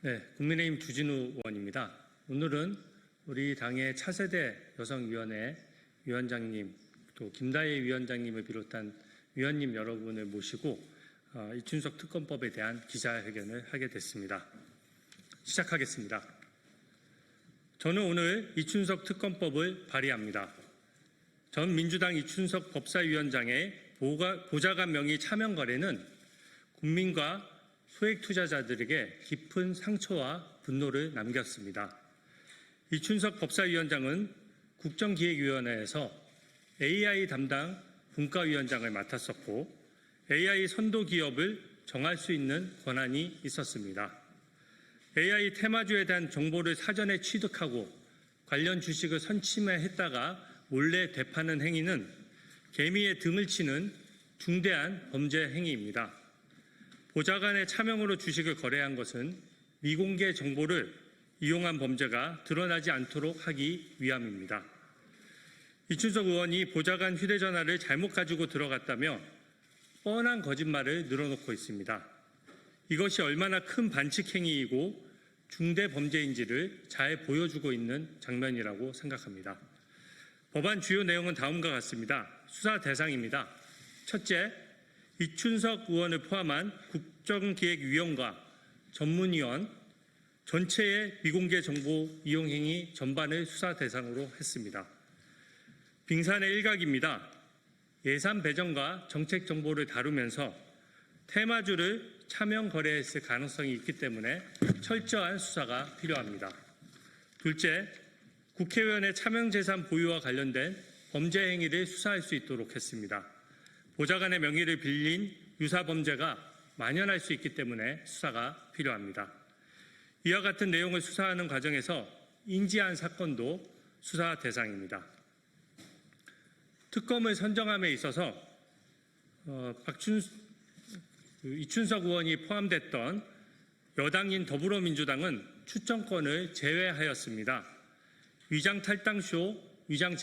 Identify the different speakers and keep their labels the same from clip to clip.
Speaker 1: 네, 국민의힘 주진우 의원입니다. 오늘은 우리 당의 차세대 여성위원회 위원장님, 또 김다혜 위원장님을 비롯한 위원님 여러분을 모시고 이춘석 특검법에 대한 기자회견을 하게 됐습니다. 시작하겠습니다. 저는 오늘 이춘석 특검법을 발의합니다. 전 민주당 이춘석 법사위원장의 보좌관 명의 차명 거래는 국민과 소액 투자자들에게 깊은 상처와 분노를 남겼습니다. 이춘석 법사위원장은 국정기획위원회에서 AI 담당 분과위원장을 맡았었고 AI 선도 기업을 정할 수 있는 권한이 있었습니다. AI 테마주에 대한 정보를 사전에 취득하고 관련 주식을 선침해했다가 몰래 되파는 행위는 개미의 등을 치는 중대한 범죄 행위입니다. 보좌관의 차명으로 주식을 거래한 것은 미공개 정보를 이용한 범죄가 드러나지 않도록 하기 위함입니다. 이춘석 의원이 보좌관 휴대전화를 잘못 가지고 들어갔다며 뻔한 거짓말을 늘어놓고 있습니다. 이것이 얼마나 큰 반칙 행위이고 중대 범죄인지를 잘 보여주고 있는 장면이라고 생각합니다. 법안 주요 내용은 다음과 같습니다. 수사 대상입니다. 첫째, 이춘석 의원을 포함한 국정기획위원과 전문위원 전체의 미공개 정보 이용 행위 전반을 수사 대상으로 했습니다. 빙산의 일각입니다. 예산 배정과 정책 정보를 다루면서 테마주를 차명 거래했을 가능성이 있기 때문에 철저한 수사가 필요합니다. 둘째, 국회의원의 차명 재산 보유와 관련된 범죄 행위를 수사할 수 있도록 했습니다. 보좌관의 명의를 빌린 유사 범죄가 만연할 수 있기 때문에 수사가 필요합니다. 이와 같은 내용을 수사하는 과정에서 인지한 사건도 수사 대상입니다. 특검을 선정함에 있어서 이춘석 의원이 포함됐던 여당인 더불어민주당은 추천권을 제외하였습니다. 위장 탈당쇼, 위장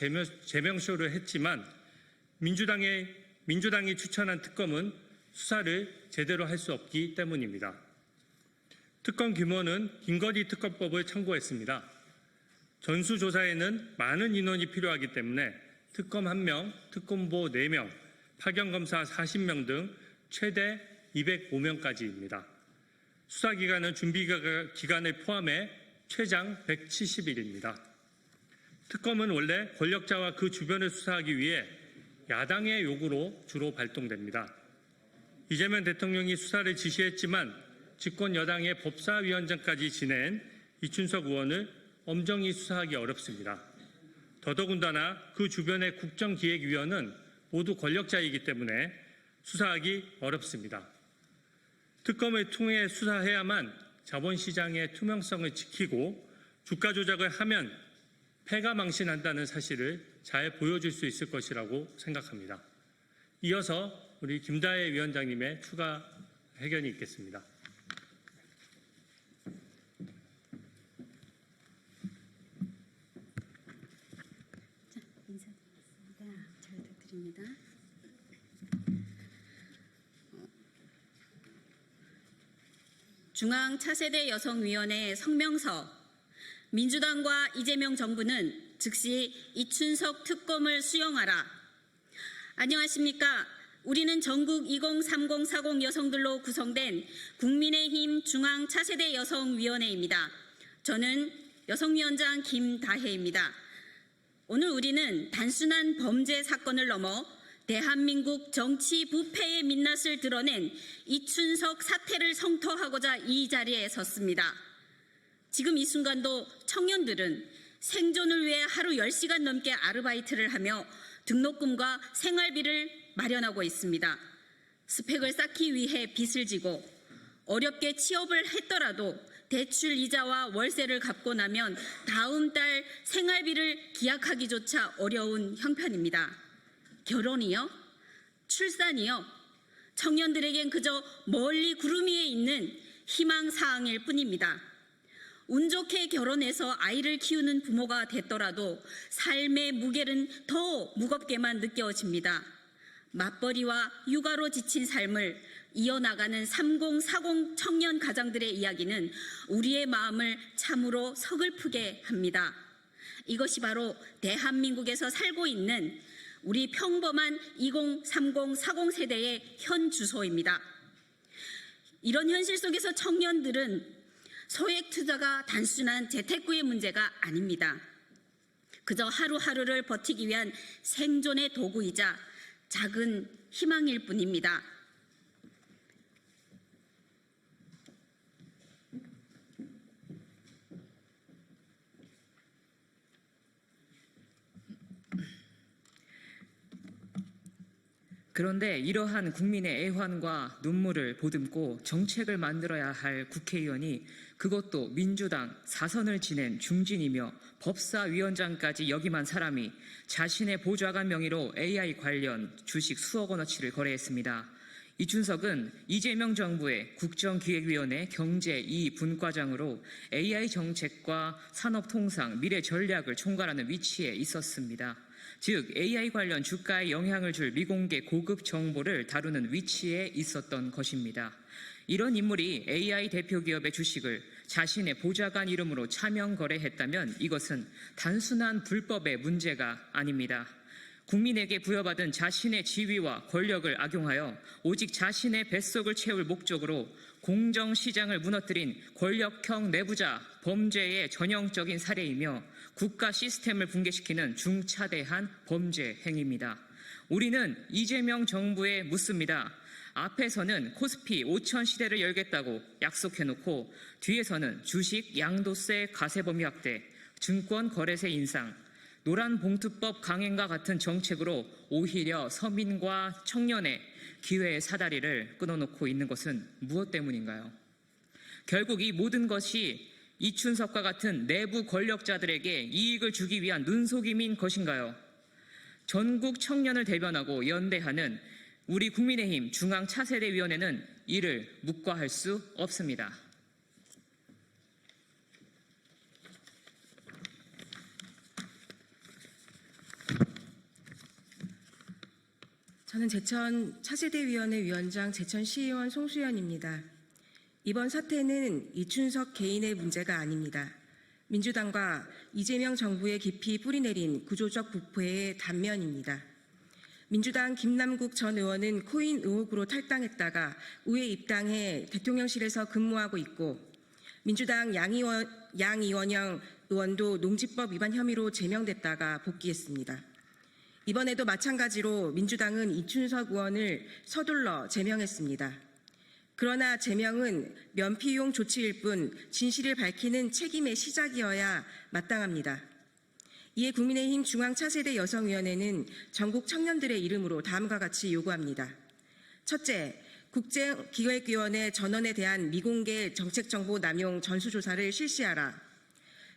Speaker 1: 제명쇼를 했지만 민주당이 추천한 특검은 수사를 제대로 할 수 없기 때문입니다. 특검 규모는 김건희 특검법을 참고했습니다. 전수조사에는 많은 인원이 필요하기 때문에 특검 1명, 특검보 4명, 파견검사 40명 등 최대 205명까지입니다. 수사기간은 준비기간을 포함해 최장 170일입니다. 특검은 원래 권력자와 그 주변을 수사하기 위해 야당의 요구로 주로 발동됩니다. 이재명 대통령이 수사를 지시했지만 집권 여당의 법사위원장까지 지낸 이춘석 의원을 엄정히 수사하기 어렵습니다. 더더군다나 그 주변의 국정기획위원은 모두 권력자이기 때문에 수사하기 어렵습니다. 특검을 통해 수사해야만 자본시장의 투명성을 지키고 주가 조작을 하면 패가 망신한다는 사실을 잘 보여줄 수 있을 것이라고 생각합니다. 이어서 우리 김다혜 위원장님의 추가 회견이 있겠습니다.
Speaker 2: 자, 인사드리겠습니다. 잘 부탁드립니다. 중앙 차세대 여성위원회 성명서. 민주당과 이재명 정부는 즉시 이춘석 특검을 수용하라. 안녕하십니까. 우리는 전국 203040 여성들로 구성된 국민의힘 중앙 차세대 여성위원회입니다. 저는 여성위원장 김다혜입니다. 오늘 우리는 단순한 범죄 사건을 넘어 대한민국 정치 부패의 민낯을 드러낸 이춘석 사태를 성토하고자 이 자리에 섰습니다. 지금 이 순간도 청년들은 생존을 위해 하루 10시간 넘게 아르바이트를 하며 등록금과 생활비를 마련하고 있습니다. 스펙을 쌓기 위해 빚을 지고 어렵게 취업을 했더라도 대출 이자와 월세를 갚고 나면 다음 달 생활비를 기약하기조차 어려운 형편입니다. 결혼이요? 출산이요? 청년들에겐 그저 멀리 구름 위에 있는 희망사항일 뿐입니다. 운 좋게 결혼해서 아이를 키우는 부모가 됐더라도 삶의 무게는 더 무겁게만 느껴집니다. 맞벌이와 육아로 지친 삶을 이어나가는 3040 청년 가장들의 이야기는 우리의 마음을 참으로 서글프게 합니다. 이것이 바로 대한민국에서 살고 있는 우리 평범한 2030, 40 세대의 현 주소입니다. 이런 현실 속에서 청년들은 소액 투자가 단순한 재테크의 문제가 아닙니다. 그저 하루하루를 버티기 위한 생존의 도구이자 작은 희망일 뿐입니다.
Speaker 3: 그런데 이러한 국민의 애환과 눈물을 보듬고 정책을 만들어야 할 국회의원이 그것도 민주당 4선을 지낸 중진이며 법사위원장까지 역임한 사람이 자신의 보좌관 명의로 AI 관련 주식 수억 원어치를 거래했습니다. 이춘석은 이재명 정부의 국정기획위원회 경제 2 분과장으로 AI 정책과 산업통상, 미래 전략을 총괄하는 위치에 있었습니다. 즉 AI 관련 주가에 영향을 줄 미공개 고급 정보를 다루는 위치에 있었던 것입니다. 이런 인물이 AI 대표 기업의 주식을 자신의 보좌관 이름으로 차명 거래했다면 이것은 단순한 불법의 문제가 아닙니다. 국민에게 부여받은 자신의 지위와 권력을 악용하여 오직 자신의 뱃속을 채울 목적으로 공정시장을 무너뜨린 권력형 내부자 범죄의 전형적인 사례이며 국가 시스템을 붕괴시키는 중차대한 범죄 행위입니다. 우리는 이재명 정부에 묻습니다. 앞에서는 코스피 5천 시대를 열겠다고 약속해놓고 뒤에서는 주식 양도세 과세 범위 확대, 증권 거래세 인상, 노란봉투법 강행과 같은 정책으로 오히려 서민과 청년의 기회의 사다리를 끊어놓고 있는 것은 무엇 때문인가요? 결국 이 모든 것이 이춘석과 같은 내부 권력자들에게 이익을 주기 위한 눈속임인 것인가요? 전국 청년을 대변하고 연대하는 우리 국민의힘 중앙차세대위원회는 이를 묵과할 수 없습니다.
Speaker 4: 저는 제천 차세대위원회 위원장 제천시의원 송수연입니다. 이번 사태는 이춘석 개인의 문제가 아닙니다. 민주당과 이재명 정부의 깊이 뿌리내린 구조적 부패의 단면입니다. 민주당 김남국 전 의원은 코인 의혹으로 탈당했다가 우회 입당해 대통령실에서 근무하고 있고 민주당 양이원영 의원도 농지법 위반 혐의로 제명됐다가 복귀했습니다. 이번에도 마찬가지로 민주당은 이춘석 의원을 서둘러 제명했습니다. 그러나 제명은 면피용 조치일 뿐 진실을 밝히는 책임의 시작이어야 마땅합니다. 이에 국민의힘 중앙차세대 여성위원회는 전국 청년들의 이름으로 다음과 같이 요구합니다. 첫째, 국제기획위원회 전원에 대한 미공개 정책정보 남용 전수조사를 실시하라.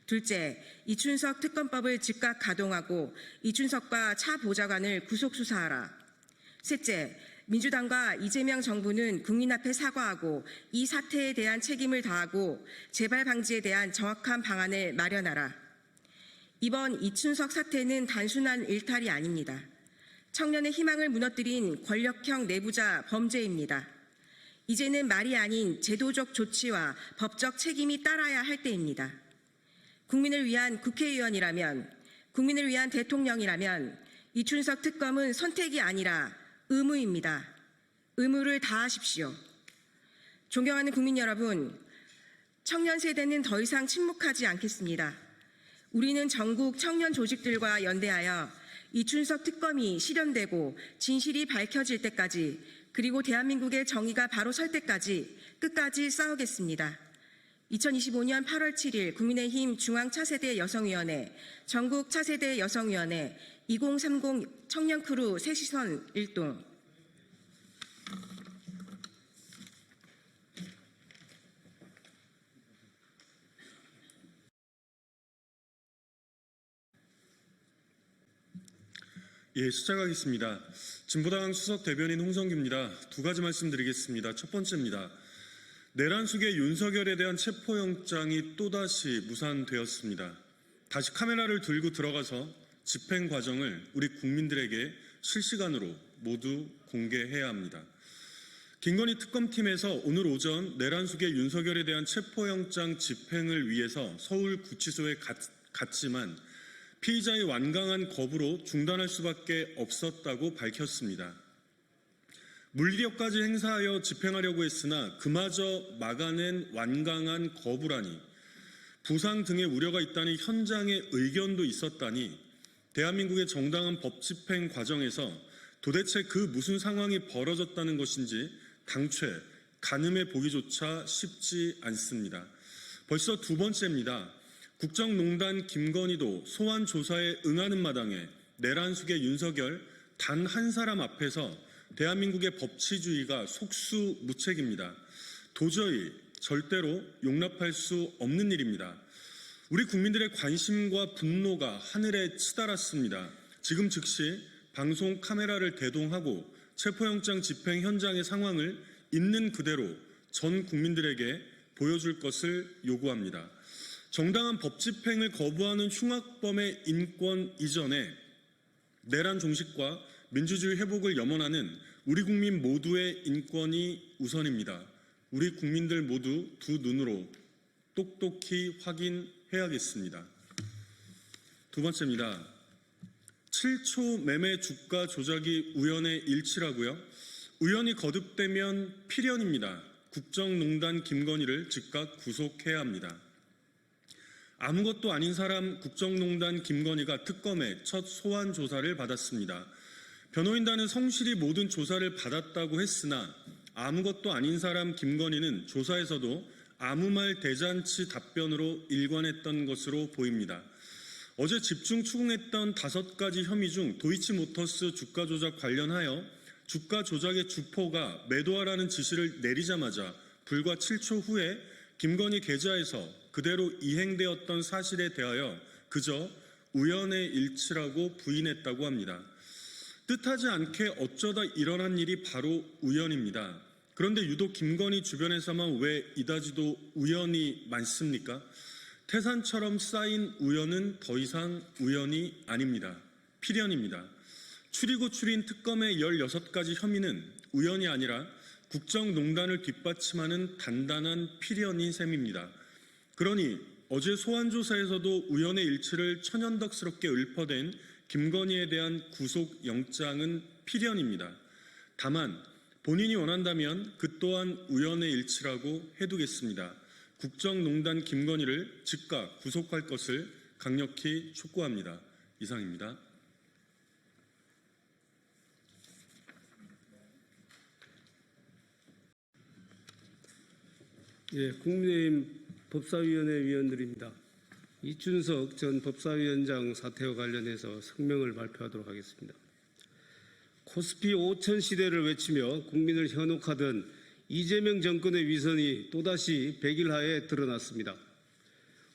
Speaker 4: 둘째, 이춘석 특검법을 즉각 가동하고 이춘석과 차 보좌관을 구속수사하라. 셋째, 민주당과 이재명 정부는 국민 앞에 사과하고 이 사태에 대한 책임을 다하고 재발 방지에 대한 정확한 방안을 마련하라. 이번 이춘석 사태는 단순한 일탈이 아닙니다. 청년의 희망을 무너뜨린 권력형 내부자 범죄입니다. 이제는 말이 아닌 제도적 조치와 법적 책임이 따라야 할 때입니다. 국민을 위한 국회의원이라면, 국민을 위한 대통령이라면 이춘석 특검은 선택이 아니라 의무입니다. 의무를 다하십시오. 존경하는 국민 여러분, 청년 세대는 더 이상 침묵하지 않겠습니다. 우리는 전국 청년 조직들과 연대하여 이춘석 특검이 실현되고 진실이 밝혀질 때까지, 그리고 대한민국의 정의가 바로 설 때까지 끝까지 싸우겠습니다. 2025년 8월 7일 국민의힘 중앙차세대 여성위원회, 전국 차세대 여성위원회 2030 청년크루 새시선 일동.
Speaker 5: 예, 시작하겠습니다. 진보당 수석 대변인 홍성규입니다. 두 가지 말씀드리겠습니다. 첫 번째입니다. 내란 속의 윤석열에 대한 체포영장이 또다시 무산되었습니다. 다시 카메라를 들고 들어가서 집행 과정을 우리 국민들에게 실시간으로 모두 공개해야 합니다. 김건희 특검팀에서 오늘 오전 내란숙의 윤석열에 대한 체포영장 집행을 위해서 서울구치소에 갔지만 피의자의 완강한 거부로 중단할 수밖에 없었다고 밝혔습니다. 물리력까지 행사하여 집행하려고 했으나 그마저 막아낸 완강한 거부라니, 부상 등의 우려가 있다는 현장의 의견도 있었다니, 대한민국의 정당한 법 집행 과정에서 도대체 그 무슨 상황이 벌어졌다는 것인지 당최 가늠해 보기조차 쉽지 않습니다. 벌써 두 번째입니다. 국정농단 김건희도 소환 조사에 응하는 마당에 내란숙의 윤석열 단 한 사람 앞에서 대한민국의 법치주의가 속수무책입니다. 도저히 절대로 용납할 수 없는 일입니다. 우리 국민들의 관심과 분노가 하늘에 치달았습니다. 지금 즉시 방송 카메라를 대동하고 체포영장 집행 현장의 상황을 있는 그대로 전 국민들에게 보여줄 것을 요구합니다. 정당한 법 집행을 거부하는 흉악범의 인권 이전에 내란 종식과 민주주의 회복을 염원하는 우리 국민 모두의 인권이 우선입니다. 우리 국민들 모두 두 눈으로 똑똑히 확인해야겠습니다. 두 번째입니다. 7초 매매 주가 조작이 우연의 일치라고요? 우연이 거듭되면 필연입니다. 국정농단 김건희를 즉각 구속해야 합니다. 아무것도 아닌 사람 국정농단 김건희가 특검의 첫 소환 조사를 받았습니다. 변호인단은 성실히 모든 조사를 받았다고 했으나 아무것도 아닌 사람 김건희는 조사에서도 아무 말 대잔치 답변으로 일관했던 것으로 보입니다. 어제 집중 추궁했던 5가지 혐의 중 도이치모터스 주가 조작 관련하여 주가 조작의 주포가 매도하라는 지시를 내리자마자 불과 7초 후에 김건희 계좌에서 그대로 이행되었던 사실에 대하여 그저 우연의 일치라고 부인했다고 합니다. 뜻하지 않게 어쩌다 일어난 일이 바로 우연입니다. 그런데 유독 김건희 주변에서만 왜 이다지도 우연이 많습니까? 태산처럼 쌓인 우연은 더 이상 우연이 아닙니다. 필연입니다. 추리고 추린 특검의 16가지 혐의는 우연이 아니라 국정농단을 뒷받침하는 단단한 필연인 셈입니다. 그러니 어제 소환조사에서도 우연의 일치를 천연덕스럽게 읊어댄 김건희에 대한 구속영장은 필연입니다. 다만 본인이 원한다면 그 또한 우연의 일치라고 해두겠습니다. 국정농단 김건희를 즉각 구속할 것을 강력히 촉구합니다. 이상입니다.
Speaker 6: 예, 국민의힘 법사위원회 위원들입니다. 이춘석 전 법사위원장 사태와 관련해서 성명을 발표하도록 하겠습니다. 코스피 5천 시대를 외치며 국민을 현혹하던 이재명 정권의 위선이 또다시 백일하에 드러났습니다.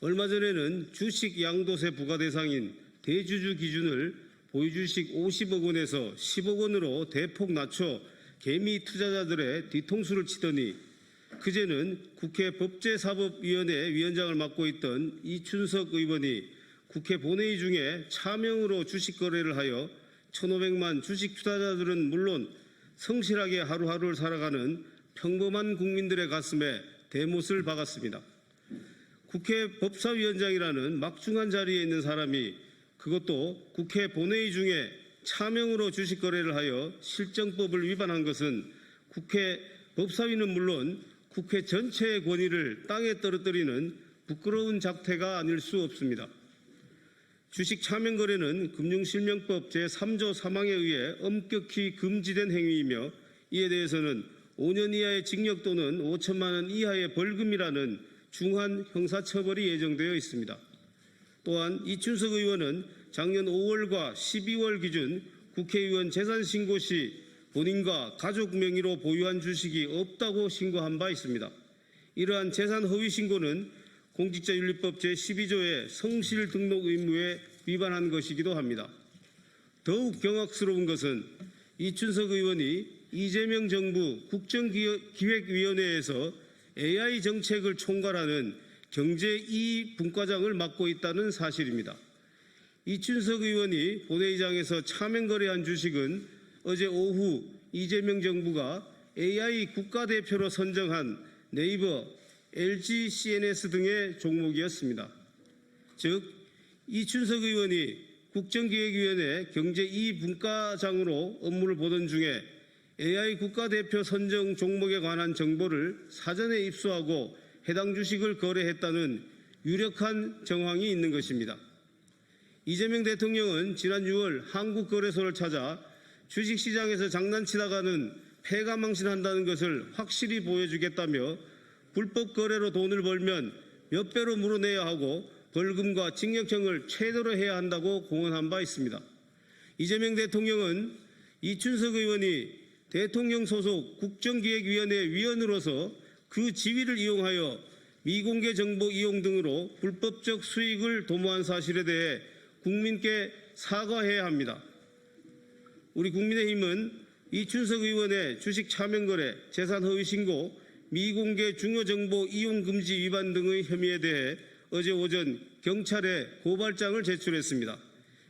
Speaker 6: 얼마 전에는 주식 양도세 부과 대상인 대주주 기준을 보유주식 50억 원에서 10억 원으로 대폭 낮춰 개미 투자자들의 뒤통수를 치더니 그제는 국회 법제사법위원회 위원장을 맡고 있던 이춘석 의원이 국회 본회의 중에 차명으로 주식 거래를 하여 1,500만 주식 투자자들은 물론 성실하게 하루하루를 살아가는 평범한 국민들의 가슴에 대못을 박았습니다. 국회 법사위원장이라는 막중한 자리에 있는 사람이 그것도 국회 본회의 중에 차명으로 주식 거래를 하여 실정법을 위반한 것은 국회 법사위는 물론 국회 전체의 권위를 땅에 떨어뜨리는 부끄러운 작태가 아닐 수 없습니다. 주식 차명 거래는 금융실명법 제3조 3항에 의해 엄격히 금지된 행위이며 이에 대해서는 5년 이하의 징역 또는 5천만 원 이하의 벌금이라는 중한 형사처벌이 예정되어 있습니다. 또한 이춘석 의원은 작년 5월과 12월 기준 국회의원 재산신고 시 본인과 가족 명의로 보유한 주식이 없다고 신고한 바 있습니다. 이러한 재산 허위 신고는 공직자윤리법 제12조의 성실 등록 의무에 위반한 것이기도 합니다. 더욱 경악스러운 것은 이춘석 의원이 이재명 정부 국정기획위원회에서 AI 정책을 총괄하는 경제이익 분과장을 맡고 있다는 사실입니다. 이춘석 의원이 본회의장에서 차명 거래한 주식은 어제 오후 이재명 정부가 AI 국가대표로 선정한 네이버, LG CNS 등의 종목이었습니다. 즉, 이춘석 의원이 국정기획위원회 경제 2분과장으로 업무를 보던 중에 AI 국가대표 선정 종목에 관한 정보를 사전에 입수하고 해당 주식을 거래했다는 유력한 정황이 있는 것입니다. 이재명 대통령은 지난 6월 한국거래소를 찾아 주식시장에서 장난치다가는 패가망신한다는 것을 확실히 보여주겠다며 불법 거래로 돈을 벌면 몇 배로 물어내야 하고 벌금과 징역형을 최대로 해야 한다고 공언한 바 있습니다. 이재명 대통령은 이춘석 의원이 대통령 소속 국정기획위원회 위원으로서 그 지위를 이용하여 미공개 정보 이용 등으로 불법적 수익을 도모한 사실에 대해 국민께 사과해야 합니다. 우리 국민의힘은 이춘석 의원의 주식 차명거래, 재산 허위 신고, 미공개 중요정보 이용 금지 위반 등의 혐의에 대해 어제 오전 경찰에 고발장을 제출했습니다.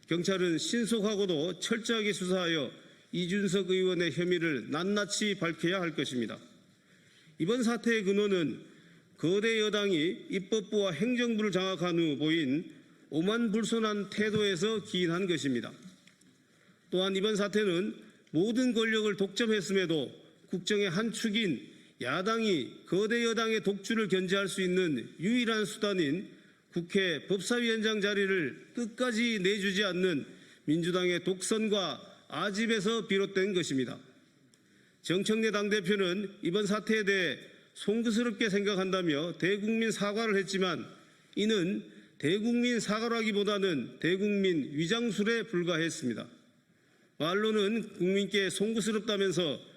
Speaker 6: 경찰은 신속하고도 철저하게 수사하여 이준석 의원의 혐의를 낱낱이 밝혀야 할 것입니다. 이번 사태의 근원은 거대 여당이 입법부와 행정부를 장악한 후 보인 오만불손한 태도에서 기인한 것입니다. 또한 이번 사태는 모든 권력을 독점했음에도 국정의 한 축인 야당이 거대 여당의 독주를 견제할 수 있는 유일한 수단인 국회 법사위원장 자리를 끝까지 내주지 않는 민주당의 독선과 아집에서 비롯된 것입니다. 정청래 당대표는 이번 사태에 대해 송구스럽게 생각한다며 대국민 사과를 했지만 이는 대국민 사과라기보다는 대국민 위장술에 불과했습니다. 말로는 국민께 송구스럽다면서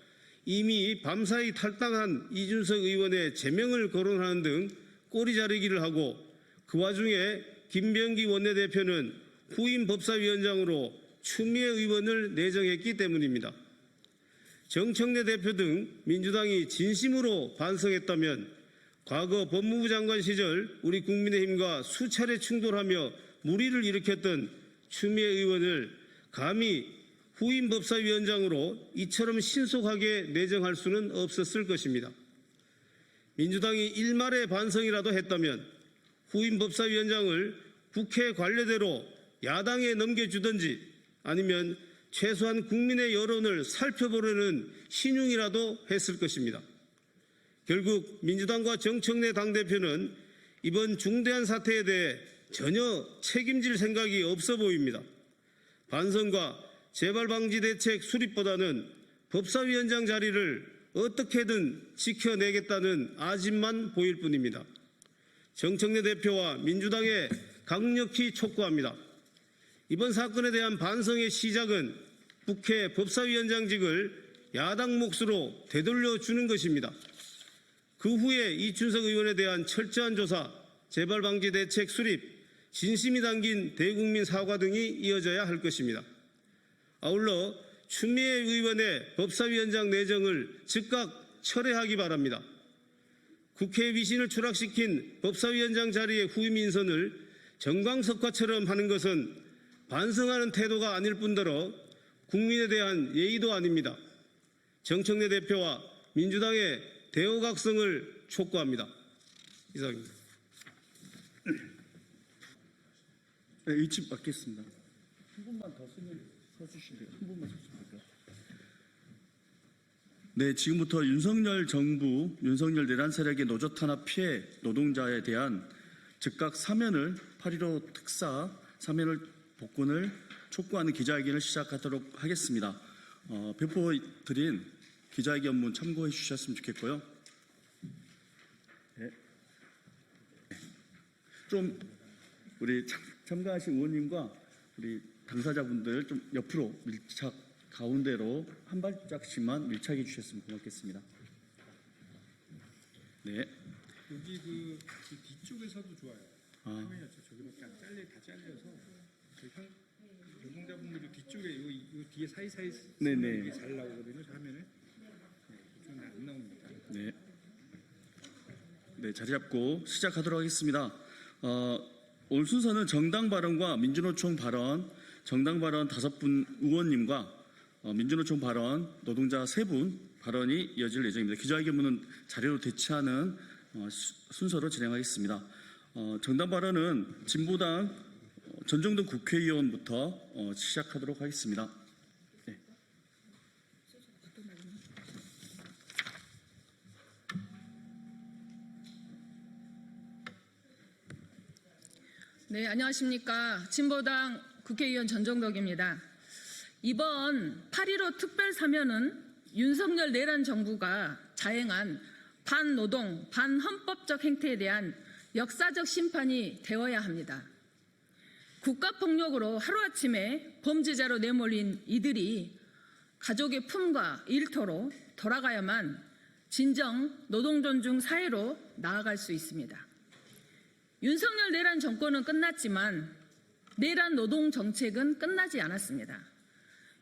Speaker 6: 이미 밤사이 탈당한 이준석 의원의 제명을 거론하는 등 꼬리 자르기를 하고 그 와중에 김병기 원내대표는 후임 법사위원장으로 추미애 의원을 내정했기 때문입니다. 정청래 대표 등 민주당이 진심으로 반성했다면 과거 법무부 장관 시절 우리 국민의힘과 수차례 충돌하며 물의를 일으켰던 추미애 의원을 감히 후임 법사위원장으로 이처럼 신속하게 내정할 수는 없었을 것입니다. 민주당이 일말의 반성이라도 했다면 후임 법사위원장을 국회 관례대로 야당에 넘겨주든지 아니면 최소한 국민의 여론을 살펴보려는 신용이라도 했을 것입니다. 결국 민주당과 정청래 당대표는 이번 중대한 사태에 대해 전혀 책임질 생각이 없어 보입니다. 반성과 재발방지 대책 수립보다는 법사위원장 자리를 어떻게든 지켜내겠다는 아집만 보일 뿐입니다. 정청래 대표와 민주당에 강력히 촉구합니다. 이번 사건에 대한 반성의 시작은 국회 법사위원장직을 야당 몫으로 되돌려주는 것입니다. 그 후에 이춘석 의원에 대한 철저한 조사, 재발방지 대책 수립, 진심이 담긴 대국민 사과 등이 이어져야 할 것입니다. 아울러 추미애 의원의 법사위원장 내정을 즉각 철회하기 바랍니다. 국회 위신을 추락시킨 법사위원장 자리의 후임 인선을 정광석화처럼 하는 것은 반성하는 태도가 아닐 뿐더러 국민에 대한 예의도 아닙니다. 정청래 대표와 민주당의 대호각성을 촉구합니다. 이상입니다.
Speaker 7: 네, 일집 받겠습니다. 한 분만 더 서주시면 한 분만 서주십니까? 네, 지금부터 윤석열 정부, 윤석열 내란 세력의 노조 탄압 피해 노동자에 대한 즉각 사면을 8.15 특사 사면을 복권을 촉구하는 기자회견을 시작하도록 하겠습니다. 배포드린 기자회견문 참고해 주셨으면 좋겠고요. 네. 좀 우리 참가하신 의원님과 우리 당사자분들 좀 옆으로 밀착 가운데로 한 발짝씩만 밀착해 주셨으면 고맙겠습니다. 네.
Speaker 8: 여기 그 뒤쪽에서도 좋아요. 화면이 저기밖에 안 잘려 다 잘려서 노동자분들이 뒤쪽에 요 뒤에 사이사이
Speaker 7: 네네.
Speaker 8: 잘 나오거든요. 화면에 이쪽은 안 나옵니다.
Speaker 7: 네. 네, 자리 잡고 시작하도록 하겠습니다. 오늘 순서는 정당 발언과 민주노총 발언, 정당 발언 5분 의원님과 민주노총 발언, 노동자 3분 발언이 이어질 예정입니다. 기자회견문은 자료로 대체하는 순서로 진행하겠습니다. 정당 발언은 진보당 전정돈 국회의원부터 시작하도록 하겠습니다. 네.
Speaker 9: 네, 안녕하십니까. 진보당 국회의원 전정덕입니다. 이번 8.15 특별사면은 윤석열 내란 정부가 자행한 반노동, 반헌법적 행태에 대한 역사적 심판이 되어야 합니다. 국가폭력으로 하루아침에 범죄자로 내몰린 이들이 가족의 품과 일터로 돌아가야만 진정 노동존중 사회로 나아갈 수 있습니다. 윤석열 내란 정권은 끝났지만 내란 노동 정책은 끝나지 않았습니다.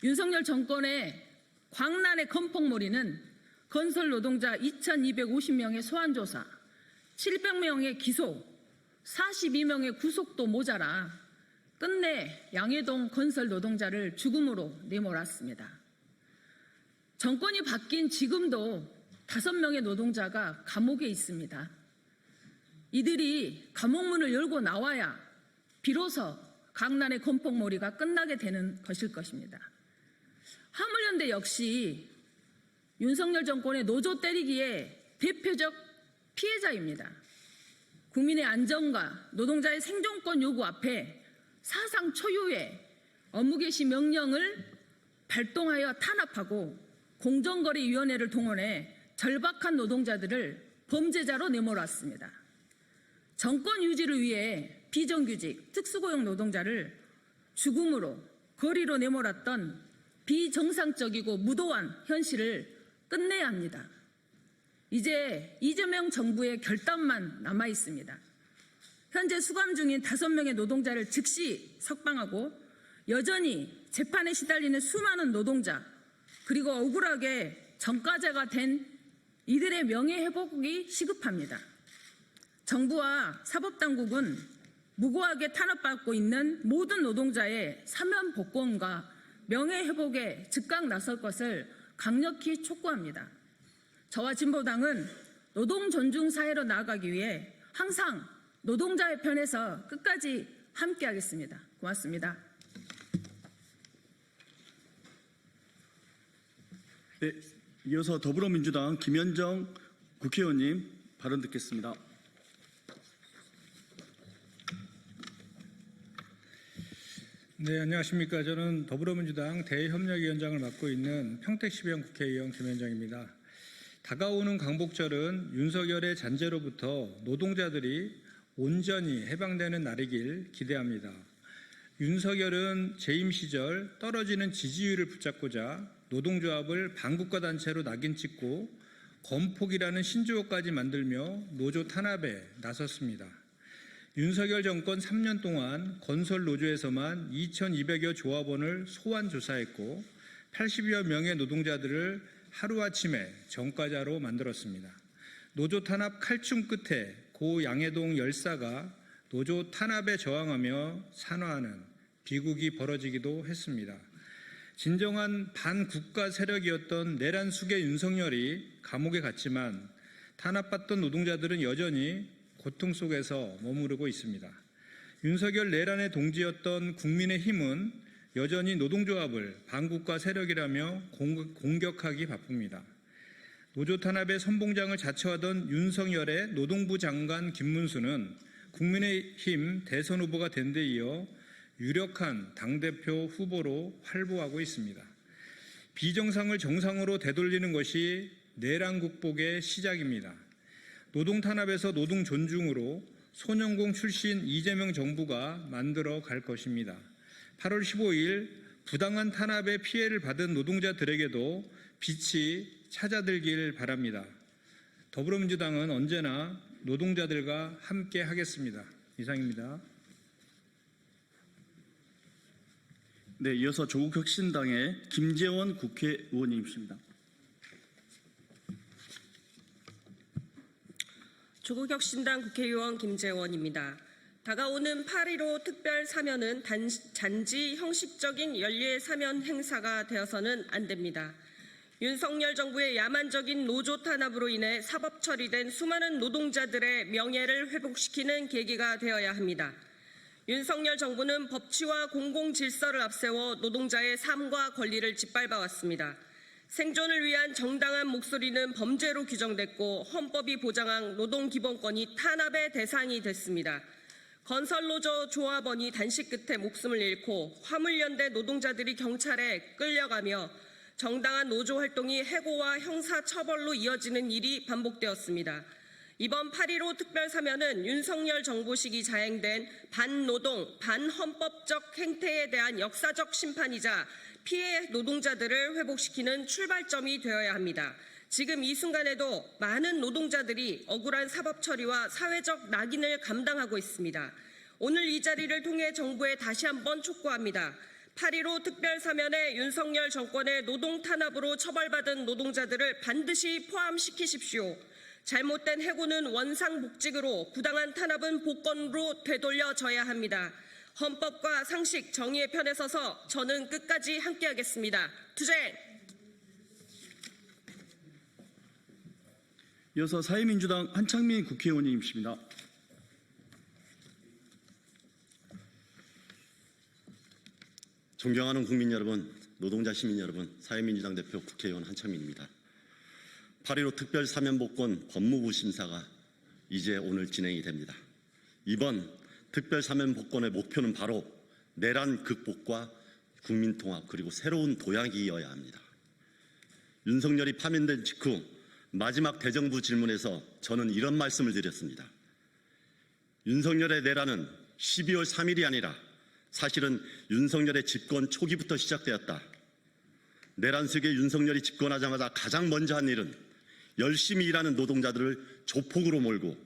Speaker 9: 윤석열 정권의 광란의 건폭몰이는 건설 노동자 2,250명의 소환조사, 700명의 기소, 42명의 구속도 모자라 끝내 양해동 건설 노동자를 죽음으로 내몰았습니다. 정권이 바뀐 지금도 5명의 노동자가 감옥에 있습니다. 이들이 감옥문을 열고 나와야 비로소 강난의 건폭몰이가 끝나게 되는 것일 것입니다. 화물연대 역시 윤석열 정권의 노조 때리기의 대표적 피해자입니다. 국민의 안전과 노동자의 생존권 요구 앞에 사상 초유의 업무 개시 명령을 발동하여 탄압하고 공정거래위원회를 동원해 절박한 노동자들을 범죄자로 내몰았습니다. 정권 유지를 위해 비정규직, 특수고용 노동자를 죽음으로 거리로 내몰았던 비정상적이고 무도한 현실을 끝내야 합니다. 이제 이재명 정부의 결단만 남아 있습니다. 현재 수감 중인 5명의 노동자를 즉시 석방하고 여전히 재판에 시달리는 수많은 노동자 그리고 억울하게 전과자가 된 이들의 명예회복이 시급합니다. 정부와 사법당국은 무고하게 탄압받고 있는 모든 노동자의 사면 복권과 명예회복에 즉각 나설 것을 강력히 촉구합니다. 저와 진보당은 노동 존중 사회로 나아가기 위해 항상 노동자의 편에서 끝까지 함께하겠습니다. 고맙습니다.
Speaker 7: 네, 이어서 더불어민주당 김현정 국회의원님 발언 듣겠습니다.
Speaker 8: 네, 안녕하십니까. 저는 더불어민주당 대협력위원장을 맡고 있는 평택시병 국회의원 김현정입니다. 다가오는 광복절은 윤석열의 잔재로부터 노동자들이 온전히 해방되는 날이길 기대합니다. 윤석열은 재임 시절 떨어지는 지지율을 붙잡고자 노동조합을 반국가 단체로 낙인 찍고 건폭이라는 신조어까지 만들며 노조 탄압에 나섰습니다. 윤석열 정권 3년 동안 건설 노조에서만 2,200여 조합원을 소환 조사했고 80여 명의 노동자들을 하루아침에 전과자로 만들었습니다. 노조 탄압 칼춤 끝에 고 양해동 열사가 노조 탄압에 저항하며 산화하는 비극이 벌어지기도 했습니다. 진정한 반국가 세력이었던 내란 수계 윤석열이 감옥에 갔지만 탄압받던 노동자들은 여전히 고통 속에서 머무르고 있습니다. 윤석열 내란의 동지였던 국민의힘은 여전히 노동조합을 반국가 세력이라며 공격하기 바쁩니다. 노조 탄압의 선봉장을 자처하던 윤석열의 노동부 장관 김문수는 국민의힘 대선 후보가 된 데 이어 유력한 당대표 후보로 활보하고 있습니다. 비정상을 정상으로 되돌리는 것이 내란 국복의 시작입니다. 노동 탄압에서 노동 존중으로 소년공 출신 이재명 정부가 만들어 갈 것입니다. 8월 15일 부당한 탄압의 피해를 받은 노동자들에게도 빛이 찾아들길 바랍니다. 더불어민주당은 언제나 노동자들과 함께 하겠습니다. 이상입니다.
Speaker 7: 네, 이어서 조국혁신당의 김재원 국회의원님이십니다.
Speaker 10: 조국혁신당 국회의원 김재원입니다. 다가오는 8.15 특별 사면은 단지 형식적인 연례 사면 행사가 되어서는 안 됩니다. 윤석열 정부의 야만적인 노조 탄압으로 인해 사법 처리된 수많은 노동자들의 명예를 회복시키는 계기가 되어야 합니다. 윤석열 정부는 법치와 공공질서를 앞세워 노동자의 삶과 권리를 짓밟아왔습니다. 생존을 위한 정당한 목소리는 범죄로 규정됐고 헌법이 보장한 노동기본권이 탄압의 대상이 됐습니다. 건설노조 조합원이 단식 끝에 목숨을 잃고 화물연대 노동자들이 경찰에 끌려가며 정당한 노조 활동이 해고와 형사처벌로 이어지는 일이 반복되었습니다. 이번 8.15 특별사면은 윤석열 정부 시기 자행된 반노동, 반헌법적 행태에 대한 역사적 심판이자 피해 노동자들을 회복시키는 출발점이 되어야 합니다. 지금 이 순간에도 많은 노동자들이 억울한 사법 처리와 사회적 낙인을 감당하고 있습니다. 오늘 이 자리를 통해 정부에 다시 한번 촉구합니다. 8.15 특별사면에 윤석열 정권의 노동 탄압으로 처벌받은 노동자들을 반드시 포함시키십시오. 잘못된 해고는 원상복직으로, 부당한 탄압은 복권으로 되돌려져야 합니다. 헌법과 상식, 정의의 편에 서서 저는 끝까지 함께하겠습니다. 투쟁!
Speaker 7: 이어서 사회민주당 한창민 국회의원님이십니다.
Speaker 11: 존경하는 국민 여러분, 노동자 시민 여러분, 사회민주당 대표 국회의원 한창민입니다. 8.15 특별 사면복권 법무부 심사가 이제 오늘 진행이 됩니다. 이번 특별 사면복권의 목표는 바로 내란 극복과 국민통합 그리고 새로운 도약이어야 합니다. 윤석열이 파면된 직후 마지막 대정부 질문에서 저는 이런 말씀을 드렸습니다. 윤석열의 내란은 12월 3일이 아니라 사실은 윤석열의 집권 초기부터 시작되었다. 내란 속에 윤석열이 집권하자마자 가장 먼저 한 일은 열심히 일하는 노동자들을 조폭으로 몰고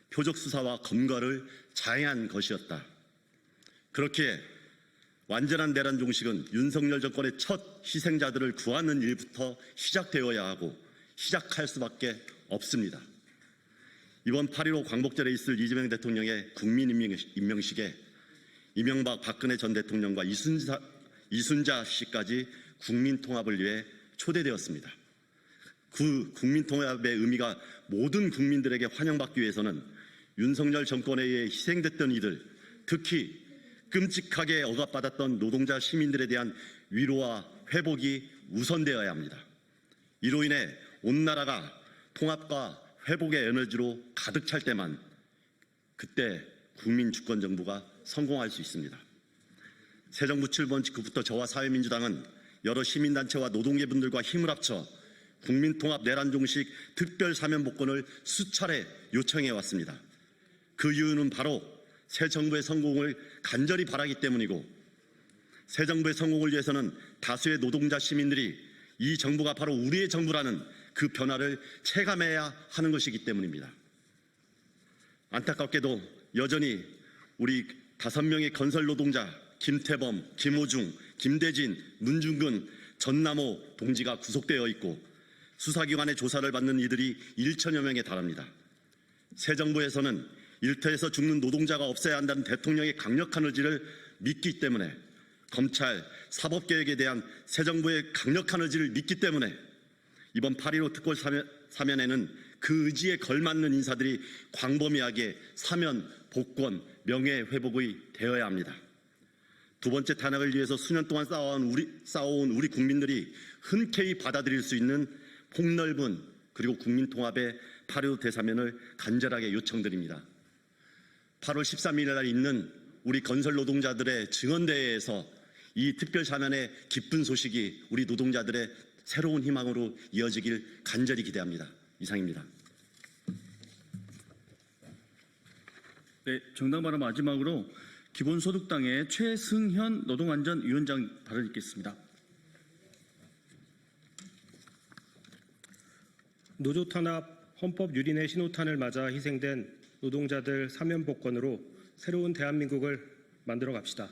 Speaker 11: 표적 수사와 검거를 자행한 것이었다. 그렇게 완전한 내란 종식은 윤석열 정권의 첫 희생자들을 구하는 일부터 시작되어야 하고 시작할 수밖에 없습니다. 이번 8.15 광복절에 있을 이재명 대통령의 국민임명식에 이명박 박근혜 전 대통령과 이순자 씨까지 국민통합을 위해 초대되었습니다. 그 국민통합의 의미가 모든 국민들에게 환영받기 위해서는 윤석열 정권에 의해 희생됐던 이들, 특히 끔찍하게 억압받았던 노동자 시민들에 대한 위로와 회복이 우선되어야 합니다. 이로 인해 온 나라가 통합과 회복의 에너지로 가득 찰 때만 그때 국민주권정부가 성공할 수 있습니다. 새 정부 출범 직후부터 저와 사회민주당은 여러 시민단체와 노동계분들과 힘을 합쳐 국민통합 내란 종식 특별 사면복권을 수차례 요청해 왔습니다. 그 이유는 바로 새 정부의 성공을 간절히 바라기 때문이고 새 정부의 성공을 위해서는 다수의 노동자 시민들이 이 정부가 바로 우리의 정부라는 그 변화를 체감해야 하는 것이기 때문입니다. 안타깝게도 여전히 우리 5명의 건설 노동자 김태범, 김호중, 김대진, 문중근, 전남호 동지가 구속되어 있고 수사기관의 조사를 받는 이들이 1천여 명에 달합니다. 새 정부에서는 일터에서 죽는 노동자가 없어야 한다는 대통령의 강력한 의지를 믿기 때문에 검찰, 사법개혁에 대한 새 정부의 강력한 의지를 믿기 때문에 이번 8.15 특별 사면에는 그 의지에 걸맞는 인사들이 광범위하게 사면, 복권, 명예회복이 되어야 합니다. 두 번째 탄핵을 위해서 수년 동안 싸워온 우리 국민들이 흔쾌히 받아들일 수 있는 폭넓은 그리고 국민통합의 8.15 대사면을 간절하게 요청드립니다. 8월 13일 날 있는 우리 건설 노동자들의 증언대회에서 이 특별사면의 기쁜 소식이 우리 노동자들의 새로운 희망으로 이어지길 간절히 기대합니다. 이상입니다.
Speaker 7: 네, 정당 발언 마지막으로 기본소득당의 최승현 노동안전위원장 발언 있겠습니다.
Speaker 1: 노조 탄압, 헌법 유린의 신호탄을 맞아 희생된 노동자들 사면복권으로 새로운 대한민국을 만들어 갑시다.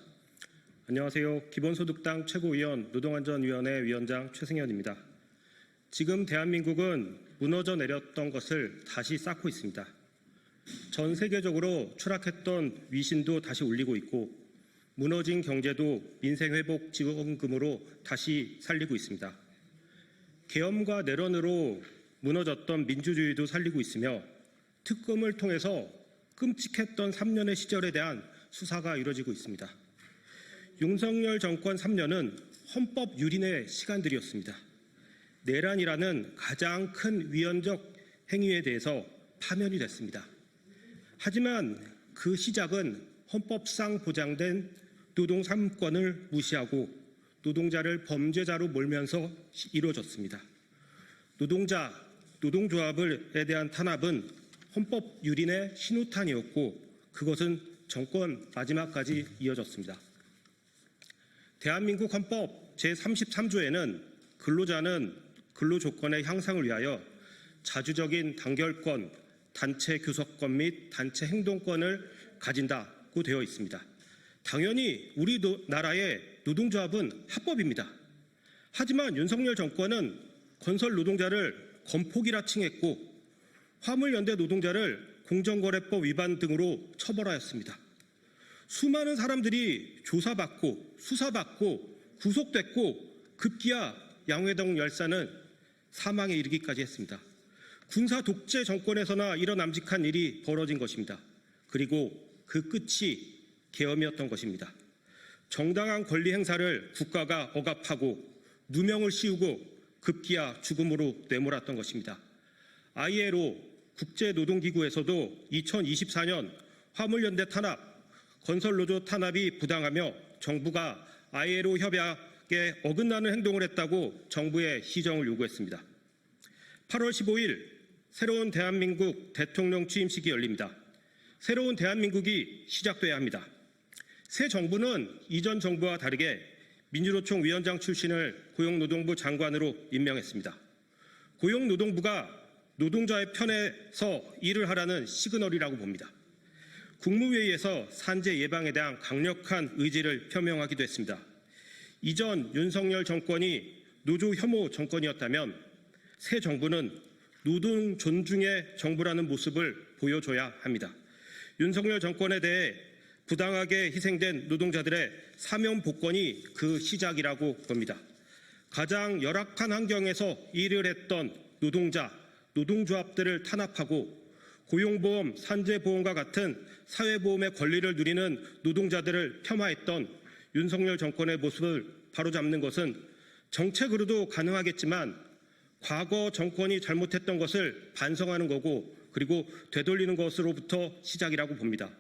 Speaker 1: 안녕하세요. 기본소득당 최고위원 노동안전위원회 위원장 최승현입니다. 지금 대한민국은 무너져 내렸던 것을 다시 쌓고 있습니다. 전 세계적으로 추락했던 위신도 다시 올리고 있고 무너진 경제도 민생회복 지원금으로 다시 살리고 있습니다. 계엄과 내란으로 무너졌던 민주주의도 살리고 있으며 특검을 통해서 끔찍했던 3년의 시절에 대한 수사가 이루어지고 있습니다. 윤석열 정권 3년은 헌법 유린의 시간들이었습니다. 내란이라는 가장 큰 위헌적 행위에 대해서 파면이 됐습니다. 하지만 그 시작은 헌법상 보장된 노동 3권을 무시하고 노동자를 범죄자로 몰면서 이루어졌습니다. 노동조합에 대한 탄압은 헌법 유린의 신호탄이었고 그것은 정권 마지막까지 이어졌습니다. 대한민국 헌법 제33조에는 근로자는 근로조건의 향상을 위하여 자주적인 단결권, 단체 교섭권 및 단체 행동권을 가진다고 되어 있습니다. 당연히 우리 나라의 노동조합은 합법입니다. 하지만 윤석열 정권은 건설 노동자를 건폭이라 칭했고 화물연대 노동자를 공정거래법 위반 등으로 처벌하였습니다. 수많은 사람들이 조사받고 수사받고 구속됐고 급기야 양회동 열사는 사망에 이르기까지 했습니다. 군사 독재 정권에서나 이런 남직한 일이 벌어진 것입니다. 그리고 그 끝이 계엄이었던 것입니다. 정당한 권리 행사를 국가가 억압하고 누명을 씌우고 급기야 죽음으로 내몰았던 것입니다. ILO 국제노동기구에서도 2024년 화물연대 탄압, 건설노조 탄압이 부당하며 정부가 ILO 협약에 어긋나는 행동을 했다고 정부에 시정을 요구했습니다. 8월 15일 새로운 대한민국 대통령 취임식이 열립니다. 새로운 대한민국이 시작돼야 합니다. 새 정부는 이전 정부와 다르게 민주노총 위원장 출신을 고용노동부 장관으로 임명했습니다. 고용노동부가 노동자의 편에서 일을 하라는 시그널이라고 봅니다. 국무회의에서 산재 예방에 대한 강력한 의지를 표명하기도 했습니다. 이전 윤석열 정권이 노조 혐오 정권이었다면 새 정부는 노동 존중의 정부라는 모습을 보여줘야 합니다. 윤석열 정권에 대해 부당하게 희생된 노동자들의 사면 복권이 그 시작이라고 봅니다. 가장 열악한 환경에서 일을 했던 노동자, 노동조합들을 탄압하고 고용보험, 산재보험과 같은 사회보험의 권리를 누리는 노동자들을 폄하했던 윤석열 정권의 모습을 바로잡는 것은 정책으로도 가능하겠지만 과거 정권이 잘못했던 것을 반성하는 거고 그리고 되돌리는 것으로부터 시작이라고 봅니다.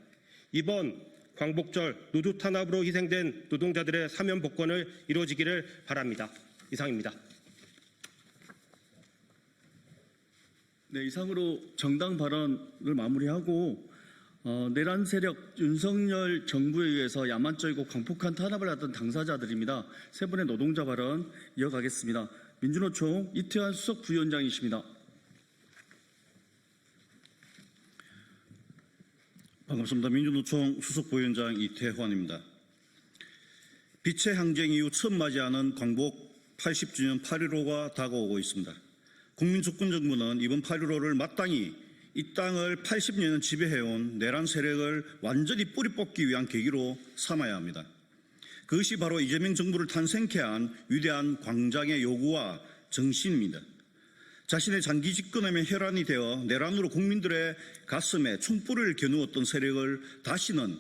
Speaker 1: 이번 광복절 노조 탄압으로 희생된 노동자들의 사면 복권을 이루어지기를 바랍니다. 이상입니다.
Speaker 7: 네, 이상으로 정당 발언을 마무리하고 내란 세력 윤석열 정부에 의해서 야만적이고 광폭한 탄압을 받던 당사자들입니다. 세 분의 노동자 발언 이어가겠습니다. 민주노총 이태환 수석 부위원장이십니다.
Speaker 12: 반갑습니다. 민주노총 수석 부위원장 이태환입니다. 빛의 항쟁 이후 처음 맞이하는 광복 80주년 8.15가 다가오고 있습니다. 국민주권정부는 이번 8.15를 마땅히 이 땅을 80년을 지배해온 내란 세력을 완전히 뿌리 뽑기 위한 계기로 삼아야 합니다. 그것이 바로 이재명 정부를 탄생케 한 위대한 광장의 요구와 정신입니다. 자신의 장기 집권하면 혈안이 되어 내란으로 국민들의 가슴에 총불을 겨누었던 세력을 다시는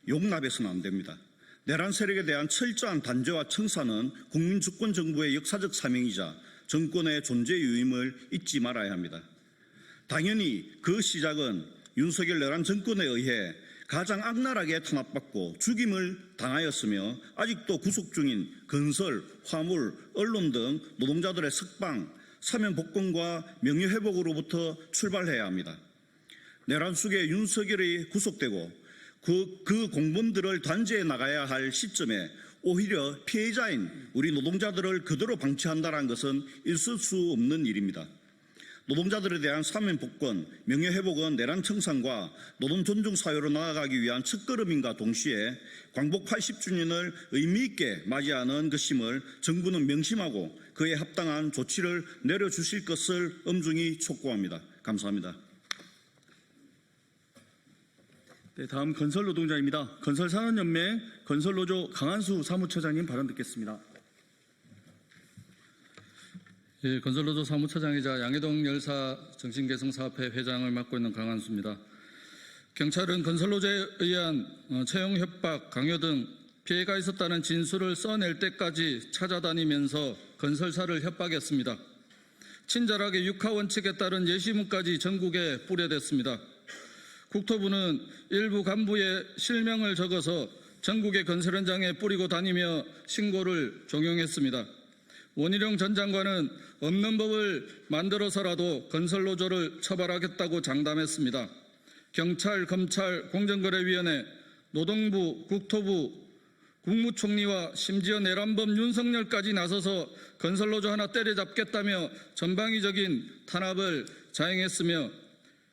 Speaker 12: 용납해서는 안 됩니다. 내란 세력에 대한 철저한 단죄와 청사는 국민주권정부의 역사적 사명이자 정권의 존재 유임을 잊지 말아야 합니다. 당연히 그 시작은 윤석열 내란 정권에 의해 가장 악랄하게 탄압받고 죽임을 당하였으며 아직도 구속 중인 건설, 화물, 언론 등 노동자들의 석방, 사면 복권과 명예회복으로부터 출발해야 합니다. 내란 속에 윤석열이 구속되고 그 공범들을 단죄해 나가야 할 시점에 오히려 피해자인 우리 노동자들을 그대로 방치한다는 것은 있을 수 없는 일입니다. 노동자들에 대한 사면 복권, 명예회복은 내란 청산과 노동 존중 사회로 나아가기 위한 첫걸음인가 동시에 광복 80주년을 의미 있게 맞이하는 것임을 정부는 명심하고 그에 합당한 조치를 내려주실 것을 엄중히 촉구합니다. 감사합니다.
Speaker 7: 네, 다음 건설노동자입니다. 건설산업연맹 건설노조 강한수 사무처장님 발언 듣겠습니다.
Speaker 13: 예, 건설노조 사무처장이자 양해동 열사 정신개성사업회 회장을 맡고 있는 강한수입니다. 경찰은 건설노조에 의한 채용 협박, 강요 등 피해가 있었다는 진술을 써낼 때까지 찾아다니면서 건설사를 협박했습니다. 친절하게 육하원칙에 따른 예시문까지 전국에 뿌려댔습니다. 국토부는 일부 간부의 실명을 적어서 전국의 건설 현장에 뿌리고 다니며 신고를 종용했습니다. 원희룡 전 장관은 없는 법을 만들어서라도 건설노조를 처벌하겠다고 장담했습니다. 경찰, 검찰, 공정거래위원회, 노동부, 국토부, 국무총리와 심지어 내란범 윤석열까지 나서서 건설노조 하나 때려잡겠다며 전방위적인 탄압을 자행했으며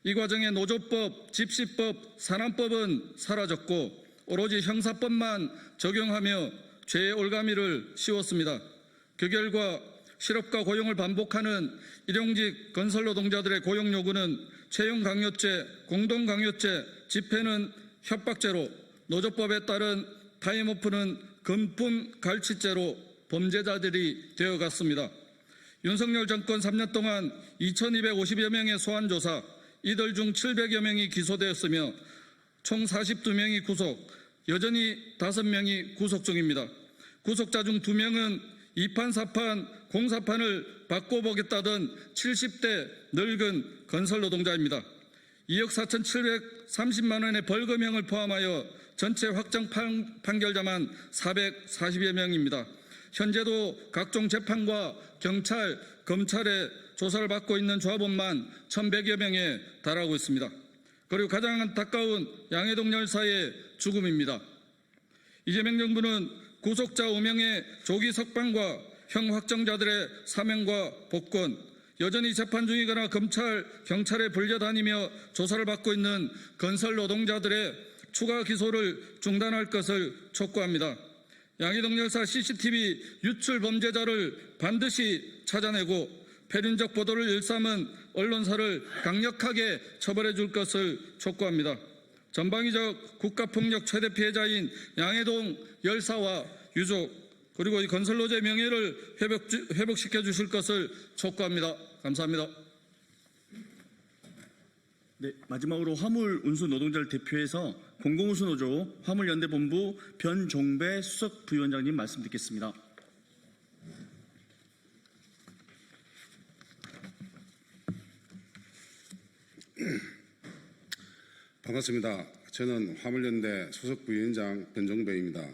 Speaker 13: 이 과정에 노조법, 집시법, 산안법은 사라졌고 오로지 형사법만 적용하며 죄의 올가미를 씌웠습니다. 그 결과 실업과 고용을 반복하는 일용직 건설노동자들의 고용 요구는 채용 강요죄, 공동 강요죄, 집회는 협박죄로, 노조법에 따른 타임오프는 금품 갈취죄로 범죄자들이 되어갔습니다. 윤석열 정권 3년 동안 2,250여 명의 소환조사, 이들 중 700여 명이 기소되었으며 총 42명이 구속, 여전히 5명이 구속 중입니다. 구속자 중 2명은 2판, 4판, 공사판을 바꿔보겠다던 70대 늙은 건설노동자입니다. 2억 4,730만 원의 벌금형을 포함하여 전체 확정 판결자만 440여 명입니다. 현재도 각종 재판과 경찰, 검찰의 조사를 받고 있는 조합원만 1,100여 명에 달하고 있습니다. 그리고 가장 안타까운 양해동 열사의 죽음입니다. 이재명 정부는 구속자 5명의 조기 석방과 형 확정자들의 사면과 복권, 여전히 재판 중이거나 검찰, 경찰에 불려다니며 조사를 받고 있는 건설 노동자들의 추가 기소를 중단할 것을 촉구합니다. 양해동 열사 CCTV 유출 범죄자를 반드시 찾아내고 패륜적 보도를 일삼은 언론사를 강력하게 처벌해 줄 것을 촉구합니다. 전방위적 국가폭력 최대 피해자인 양해동 열사와 유족 그리고 이 건설노조의 명예를 회복시켜 주실 것을 촉구합니다. 감사합니다.
Speaker 7: 네, 마지막으로 화물운수 노동자를 대표해서 공공운수노조 화물연대본부 변종배 수석 부위원장님 말씀 듣겠습니다.
Speaker 14: 반갑습니다. 저는 화물연대 수석 부위원장 변종배입니다.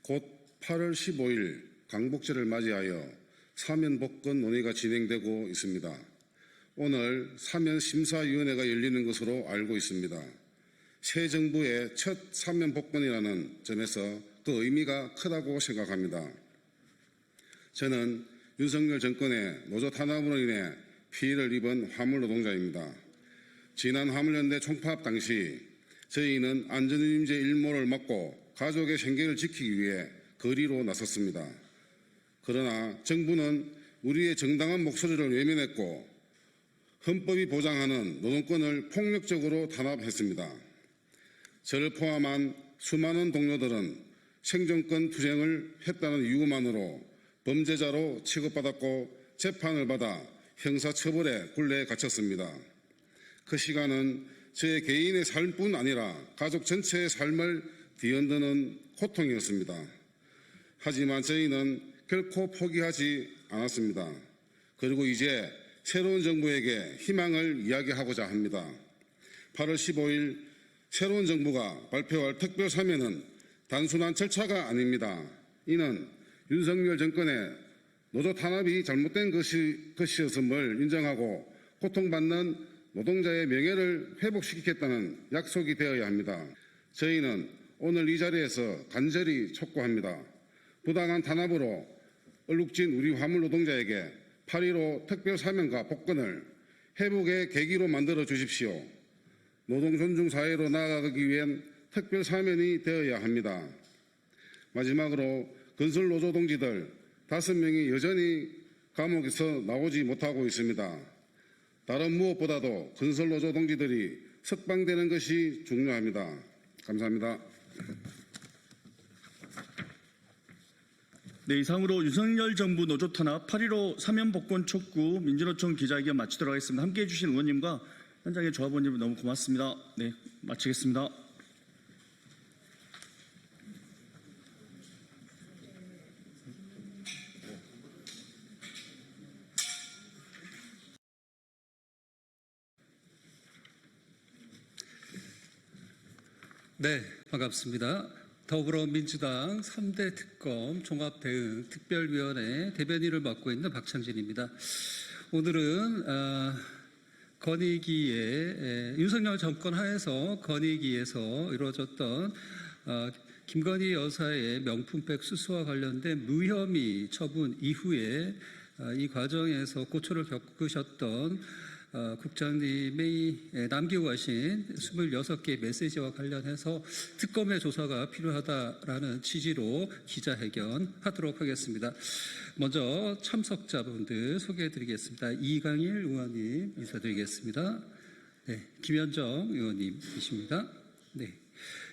Speaker 14: 곧 8월 15일 광복절을 맞이하여 사면복권 논의가 진행되고 있습니다. 오늘 사면심사위원회가 열리는 것으로 알고 있습니다. 새 정부의 첫 사면복권이라는 점에서 그 의미가 크다고 생각합니다. 저는 윤석열 정권의 노조 탄압으로 인해 피해를 입은 화물노동자입니다. 지난 화물연대 총파업 당시 저희는 안전운임제 일몰을 막고 가족의 생계를 지키기 위해 거리로 나섰습니다. 그러나 정부는 우리의 정당한 목소리를 외면했고 헌법이 보장하는 노동권을 폭력적으로 탄압했습니다. 저를 포함한 수많은 동료들은 생존권 투쟁을 했다는 이유만으로 범죄자로 취급받았고 재판을 받아 형사처벌의 굴레에 갇혔습니다. 그 시간은 제 개인의 삶뿐 아니라 가족 전체의 삶을 뒤흔드는 고통이었습니다. 하지만 저희는 결코 포기하지 않았습니다. 그리고 이제 새로운 정부에게 희망을 이야기하고자 합니다. 8월 15일 새로운 정부가 발표할 특별사면은 단순한 절차가 아닙니다. 이는 윤석열 정권의 노조 탄압이 잘못된 것이었음을 인정하고 고통받는 노동자의 명예를 회복시키겠다는 약속이 되어야 합니다. 저희는 오늘 이 자리에서 간절히 촉구합니다. 부당한 탄압으로 얼룩진 우리 화물노동자에게 8.15 특별사면과 복권을 회복의 계기로 만들어 주십시오. 노동존중사회로 나아가기 위한 특별사면이 되어야 합니다. 마지막으로 건설노조 동지들 5명이 여전히 감옥에서 나오지 못하고 있습니다. 다른 무엇보다도 건설노조 동지들이 석방되는 것이 중요합니다. 감사합니다.
Speaker 7: 네, 이상으로 윤석열 정부 노조 탄압 8.15 사면 복권 촉구 민주노총 기자회견 마치도록 하겠습니다. 함께해 주신 의원님과 현장의 조합원님 너무 고맙습니다. 네, 마치겠습니다.
Speaker 15: 네, 반갑습니다. 더불어민주당 3대 특검 종합대응 특별위원회 대변인을 맡고 있는 박창진입니다. 오늘은 건의기에 윤석열 정권 하에서 건의기에서 이루어졌던 김건희 여사의 명품백 수수와 관련된 무혐의 처분 이후에 이 과정에서 고초를 겪으셨던 국장님이 남기고 가신 26개의 메시지와 관련해서 특검의 조사가 필요하다라는 취지로 기자회견하도록 하겠습니다. 먼저 참석자분들 소개해드리겠습니다. 이강일 의원님 인사드리겠습니다. 네, 김현정 의원님이십니다. 네,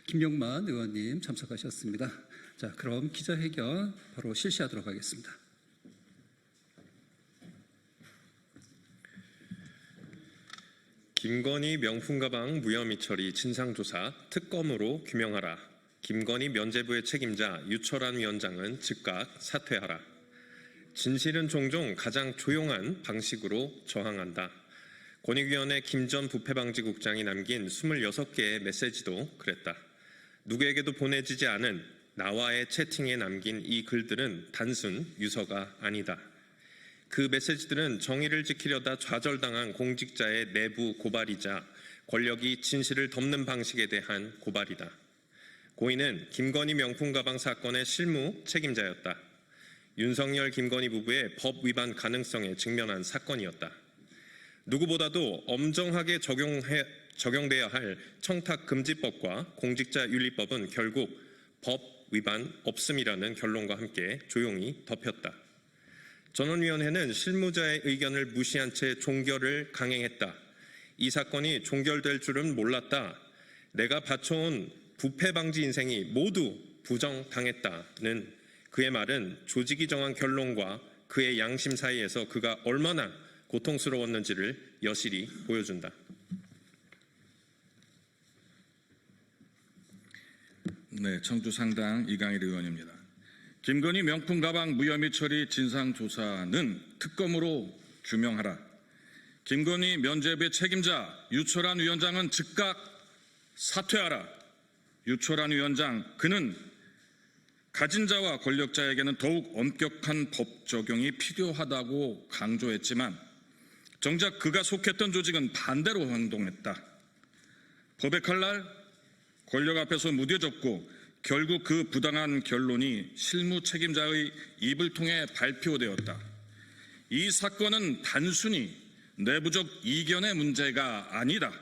Speaker 15: 김용만 의원님 참석하셨습니다. 자, 그럼 기자회견 바로 실시하도록 하겠습니다.
Speaker 16: 김건희 명품가방 무혐의 처리 진상조사 특검으로 규명하라. 김건희 면죄부의 책임자 유철한 위원장은 즉각 사퇴하라. 진실은 종종 가장 조용한 방식으로 저항한다. 권익위원회 김 전 부패방지국장이 남긴 26개의 메시지도 그랬다. 누구에게도 보내지지 않은 나와의 채팅에 남긴 이 글들은 단순 유서가 아니다. 그 메시지들은 정의를 지키려다 좌절당한 공직자의 내부 고발이자 권력이 진실을 덮는 방식에 대한 고발이다. 고인은 김건희 명품 가방 사건의 실무 책임자였다. 윤석열 김건희 부부의 법 위반 가능성에 직면한 사건이었다. 누구보다도 엄정하게 적용돼야 할 청탁금지법과 공직자윤리법은 결국 법 위반 없음이라는 결론과 함께 조용히 덮였다. 전원위원회는 실무자의 의견을 무시한 채 종결을 강행했다. 이 사건이 종결될 줄은 몰랐다. 내가 바쳐온 부패 방지 인생이 모두 부정당했다는 그의 말은 조직이 정한 결론과 그의 양심 사이에서 그가 얼마나 고통스러웠는지를 여실히 보여준다.
Speaker 17: 네, 청주상당 이강일 의원입니다. 김건희 명품 가방 무혐의 처리 진상조사는 특검으로 규명하라. 김건희 면죄부의 책임자 유철한 위원장은 즉각 사퇴하라. 유철한 위원장, 그는 가진 자와 권력자에게는 더욱 엄격한 법 적용이 필요하다고 강조했지만 정작 그가 속했던 조직은 반대로 행동했다. 법의 칼날 권력 앞에서 무뎌졌고 결국 그 부당한 결론이 실무 책임자의 입을 통해 발표되었다. 이 사건은 단순히 내부적 이견의 문제가 아니다.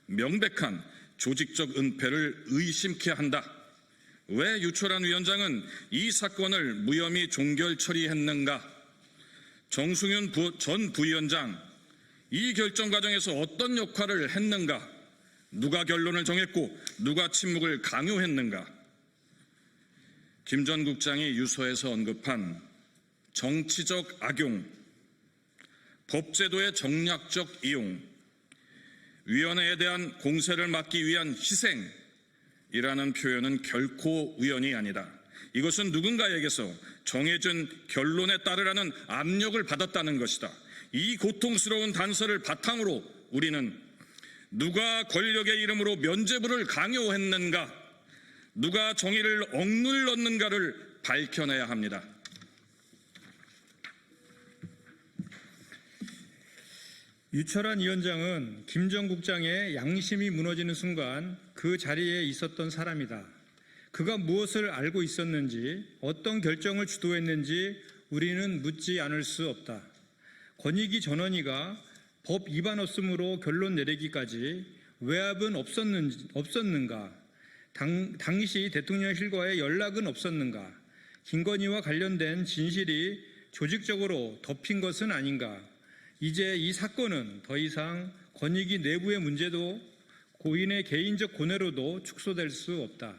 Speaker 17: 명백한 조직적 은폐를 의심케 한다. 왜 유철한 위원장은 이 사건을 무혐의 종결 처리했는가? 정승윤 전 부위원장, 이 결정 과정에서 어떤 역할을 했는가? 누가 결론을 정했고 누가 침묵을 강요했는가? 김 전 국장이 유서에서 언급한 정치적 악용, 법제도의 정략적 이용, 위원회에 대한 공세를 막기 위한 희생이라는 표현은 결코 우연이 아니다. 이것은 누군가에게서 정해진 결론에 따르라는 압력을 받았다는 것이다. 이 고통스러운 단서를 바탕으로 우리는 누가 권력의 이름으로 면죄부를 강요했는가, 누가 정의를 억눌렀는가를 밝혀내야 합니다.
Speaker 1: 유철한 위원장은 김 전 국장의 양심이 무너지는 순간 그 자리에 있었던 사람이다. 그가 무엇을 알고 있었는지, 어떤 결정을 주도했는지 우리는 묻지 않을 수 없다. 권익위 전원위가 법 위반 없음으로 결론 내리기까지 외압은 없었는가? 당시 대통령실과의 연락은 없었는가? 김건희와 관련된 진실이 조직적으로 덮인 것은 아닌가? 이제 이 사건은 더 이상 권익위 내부의 문제도
Speaker 8: 고인의 개인적 고뇌로도 축소될 수 없다.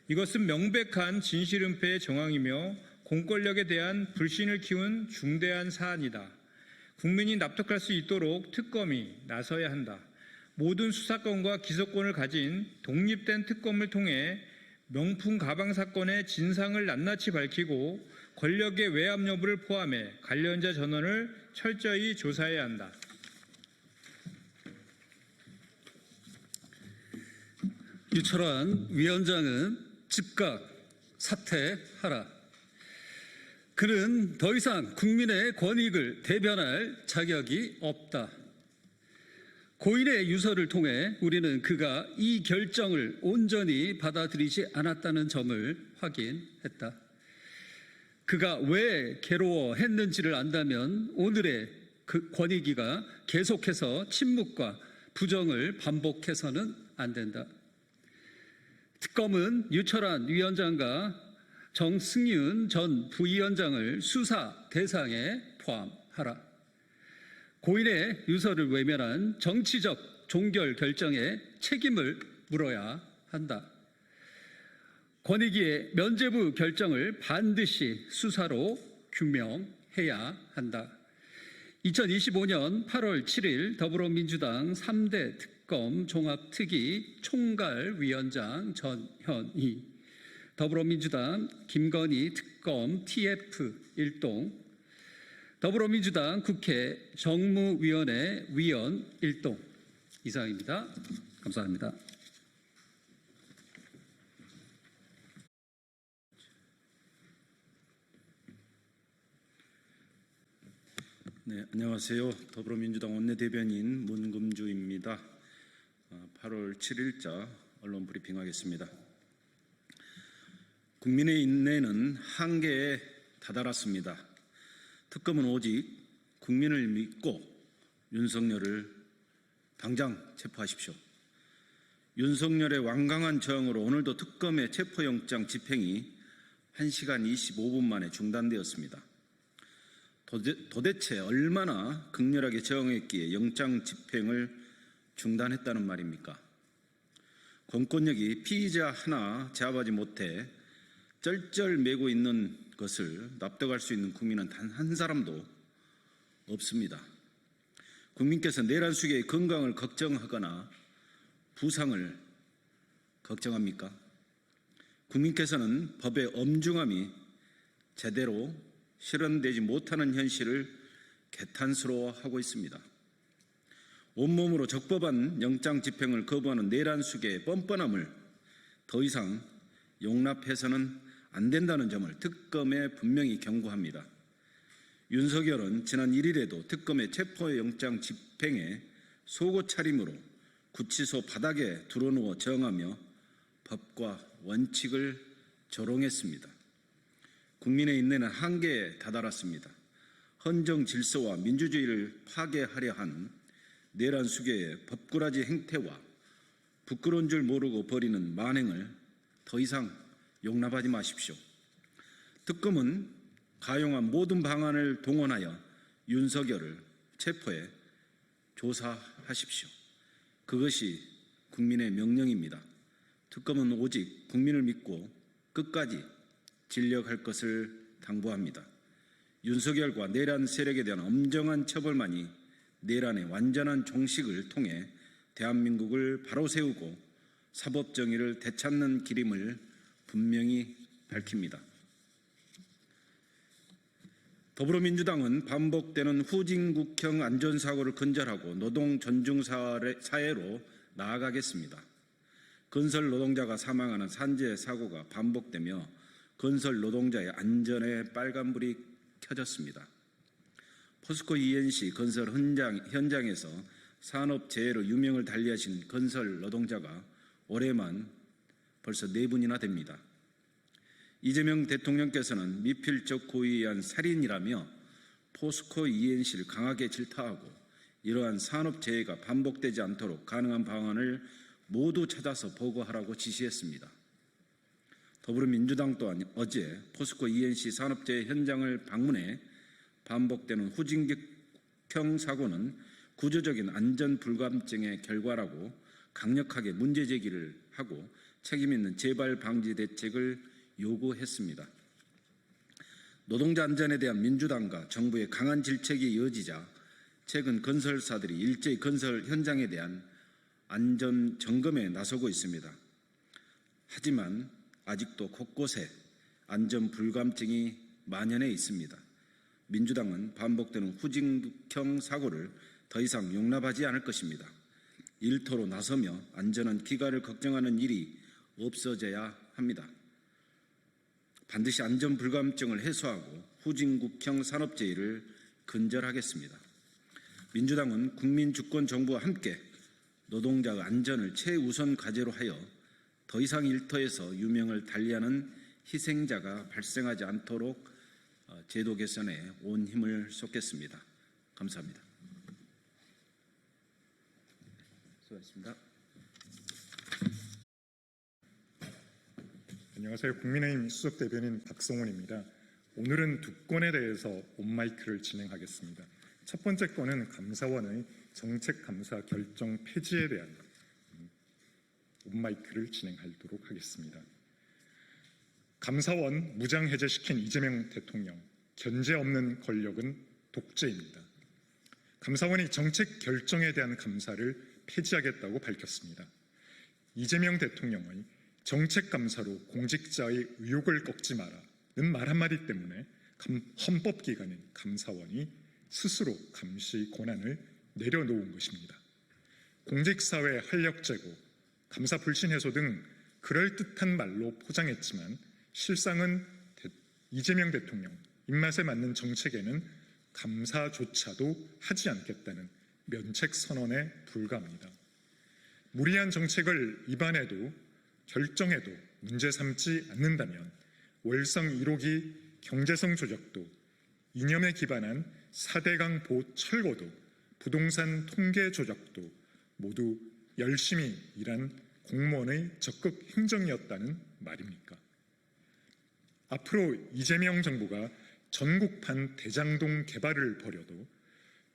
Speaker 8: 이것은 명백한 진실은폐의 정황이며 공권력에 대한 불신을 키운 중대한 사안이다. 국민이 납득할 수 있도록 특검이 나서야 한다. 모든 수사권과 기소권을 가진 독립된 특검을 통해 명품 가방 사건의 진상을 낱낱이 밝히고 권력의 외압 여부를 포함해 관련자 전원을 철저히 조사해야 한다.
Speaker 15: 유철환 위원장은 즉각 사퇴하라. 그는 더 이상 국민의 권익을 대변할 자격이 없다. 고인의 유서를 통해 우리는 그가 이 결정을 온전히 받아들이지 않았다는 점을 확인했다. 그가 왜 괴로워했는지를 안다면 오늘의 그 권익위가 계속해서 침묵과 부정을 반복해서는 안 된다. 특검은 유철환 위원장과 정승윤 전 부위원장을 수사 대상에 포함하라. 고인의 유서를 외면한 정치적 종결 결정에 책임을 물어야 한다. 권익위의 면죄부 결정을 반드시 수사로 규명해야 한다. 2025년 8월 7일 더불어민주당 3대 특검 종합특위 총괄위원장 전현희, 더불어민주당 김건희 특검 TF 1동, 더불어민주당 국회 정무위원회 위원 1동. 이상입니다. 감사합니다.
Speaker 12: 네, 안녕하세요. 더불어민주당 원내대변인 문금주입니다. 8월 7일자 언론 브리핑하겠습니다. 국민의 인내는 한계에 다다랐습니다. 특검은 오직 국민을 믿고 윤석열을 당장 체포하십시오. 윤석열의 완강한 저항으로 오늘도 특검의 체포영장 집행이 1시간 25분 만에 중단되었습니다. 도대체 얼마나 극렬하게 저항했기에 영장 집행을 중단했다는 말입니까? 권권력이 피의자 하나 제압하지 못해 쩔쩔매고 있는 것을 납득할 수 있는 국민은 단 한 사람도 없습니다. 국민께서 내란숙의 건강을 걱정하거나 부상을 걱정합니까? 국민께서는 법의 엄중함이 제대로 실현되지 못하는 현실을 개탄스러워하고 있습니다. 온몸으로 적법한 영장 집행을 거부하는 내란숙의 뻔뻔함을 더 이상 용납해서는 안 된다는 점을 특검에 분명히 경고합니다. 윤석열은 지난 1일에도 특검의 체포영장 집행에 속옷 차림으로 구치소 바닥에 드러누워 저항하며 법과 원칙을 조롱했습니다. 국민의 인내는 한계에 다다랐습니다. 헌정 질서와 민주주의를 파괴하려 한 내란 수괴의 법꾸라지 행태와 부끄러운 줄 모르고 벌이는 만행을 더 이상 용납하지 마십시오. 특검은 가용한 모든 방안을 동원하여 윤석열을 체포해 조사하십시오. 그것이 국민의 명령입니다. 특검은 오직 국민을 믿고 끝까지 진력할 것을 당부합니다. 윤석열과 내란 세력에 대한 엄정한 처벌만이 내란의 완전한 종식을 통해 대한민국을 바로 세우고 사법정의를 되찾는 길임을 분명히 밝힙니다. 더불어민주당은 반복되는 후진국형 안전사고를 근절하고 노동 존중 사회로 나아가겠습니다. 건설 노동자가 사망하는 산재 사고가 반복되며 건설 노동자의 안전에 빨간불이 켜졌습니다. 포스코 ENC 건설 현장에서 산업재해로 유명을 달리하신 건설 노동자가 올해만 벌써 4분이나 됩니다. 이재명 대통령께서는 미필적 고의에 의한 살인이라며 포스코 ENC를 강하게 질타하고 이러한 산업재해가 반복되지 않도록 가능한 방안을 모두 찾아서 보고하라고 지시했습니다. 더불어민주당 또한 어제 포스코 ENC 산업재해 현장을 방문해 반복되는 후진국형 사고는 구조적인 안전 불감증의 결과라고
Speaker 6: 강력하게 문제 제기를 하고 책임 있는 재발 방지 대책을 요구했습니다. 노동자 안전에 대한 민주당과 정부의 강한 질책이 이어지자 최근 건설사들이 일제히 건설 현장에 대한 안전 점검에 나서고 있습니다. 하지만 아직도 곳곳에 안전 불감증이 만연해 있습니다. 민주당은 반복되는 후진국형 사고를 더 이상 용납하지 않을 것입니다. 일터로 나서며 안전한 기가를 걱정하는 일이 없어져야 합니다. 반드시 안전 불감증을 해소하고 후진국형 산업재해를 근절하겠습니다. 민주당은 국민주권 정부와 함께 노동자의 안전을 최우선 과제로 하여 더 이상 일터에서 유명을 달리하는 희생자가 발생하지 않도록 제도 개선에 온 힘을 쏟겠습니다. 감사합니다. 수고하셨습니다.
Speaker 18: 안녕하세요. 국민의힘 수석 대변인 박성훈입니다. 오늘은 두 건에 대해서 온마이크를 진행하겠습니다. 첫 번째 건은 감사원의 정책감사 결정 폐지에 대한 온마이크를 진행하도록 하겠습니다. 감사원 무장 해제시킨 이재명 대통령, 견제 없는 권력은 독재입니다. 감사원이 정책 결정에 대한 감사를 폐지하겠다고 밝혔습니다. 이재명 대통령의 정책 감사로 공직자의 의욕을 꺾지 마라는 말 한마디 때문에 헌법기관인 감사원이 스스로 감시 권한을 내려놓은 것입니다. 공직사회 활력 제고, 감사 불신 해소 등 그럴듯한 말로 포장했지만 실상은 이재명 대통령 입맛에 맞는 정책에는 감사조차도 하지 않겠다는 면책 선언에 불과합니다. 무리한 정책을 입안해도 결정해도 문제 삼지 않는다면 월성 1호기 경제성 조작도, 이념에 기반한 4대강 보 철거도, 부동산 통계 조작도 모두 열심히 일한 공무원의 적극 행정이었다는 말입니까? 앞으로 이재명 정부가 전국판 대장동 개발을 벌여도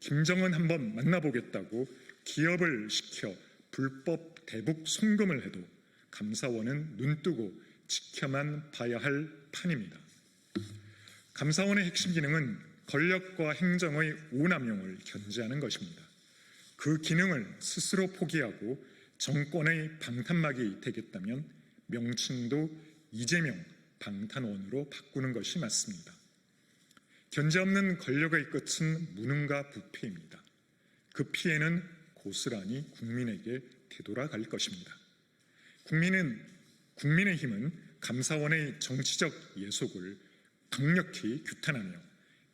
Speaker 18: 김정은 한번 만나보겠다고 기업을 시켜 불법 대북 송금을 해도 감사원은 눈뜨고 지켜만 봐야 할 판입니다. 감사원의 핵심 기능은 권력과 행정의 오남용을 견제하는 것입니다. 그 기능을 스스로 포기하고 정권의 방탄막이 되겠다면 명칭도 이재명 방탄원으로 바꾸는 것이 맞습니다. 견제 없는 권력의 끝은 무능과 부패입니다. 그 피해는 고스란히 국민에게 되돌아갈 것입니다. 국민의힘은 감사원의 정치적 예속을 강력히 규탄하며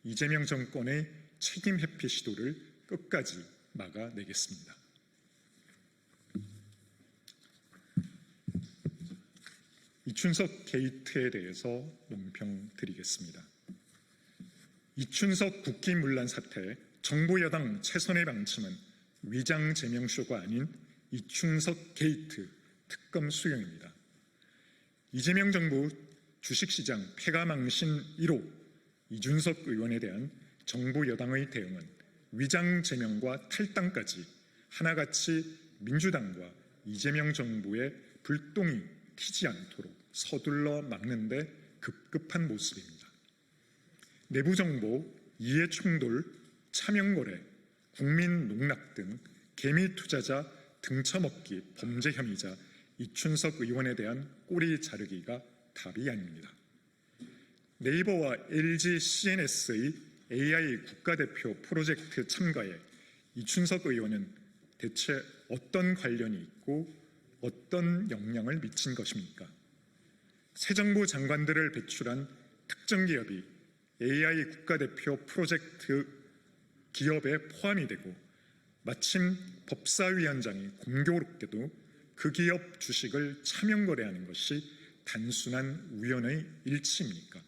Speaker 18: 이재명 정권의 책임 회피 시도를 끝까지 막아내겠습니다. 이춘석 게이트에 대해서 논평 드리겠습니다. 이춘석 국기문란 사태, 정부 여당 최선의 방침은 위장 제명쇼가 아닌 이춘석 게이트 특검 수용입니다. 이재명 정부 주식시장 폐가망신 1호 이준석 의원에 대한 정부 여당의 대응은 위장 제명과 탈당까지 하나같이 민주당과 이재명 정부의 불똥이 튀지 않도록 서둘러 막는 데 급급한 모습입니다. 내부정보, 이해충돌, 차명거래, 국민 농락 등 개미 투자자 등쳐먹기 범죄 혐의자 이춘석 의원에 대한 꼬리 자르기가 답이 아닙니다. 네이버와 LG CNS의 AI 국가대표 프로젝트 참가에 이춘석 의원은 대체 어떤 관련이 있고 어떤 영향을 미친 것입니까? 새 정부 장관들을 배출한 특정 기업이 AI 국가대표 프로젝트 기업에 포함이 되고 마침 법사위원장이 공교롭게도 그 기업 주식을 차명거래하는 것이 단순한 우연의 일치입니까?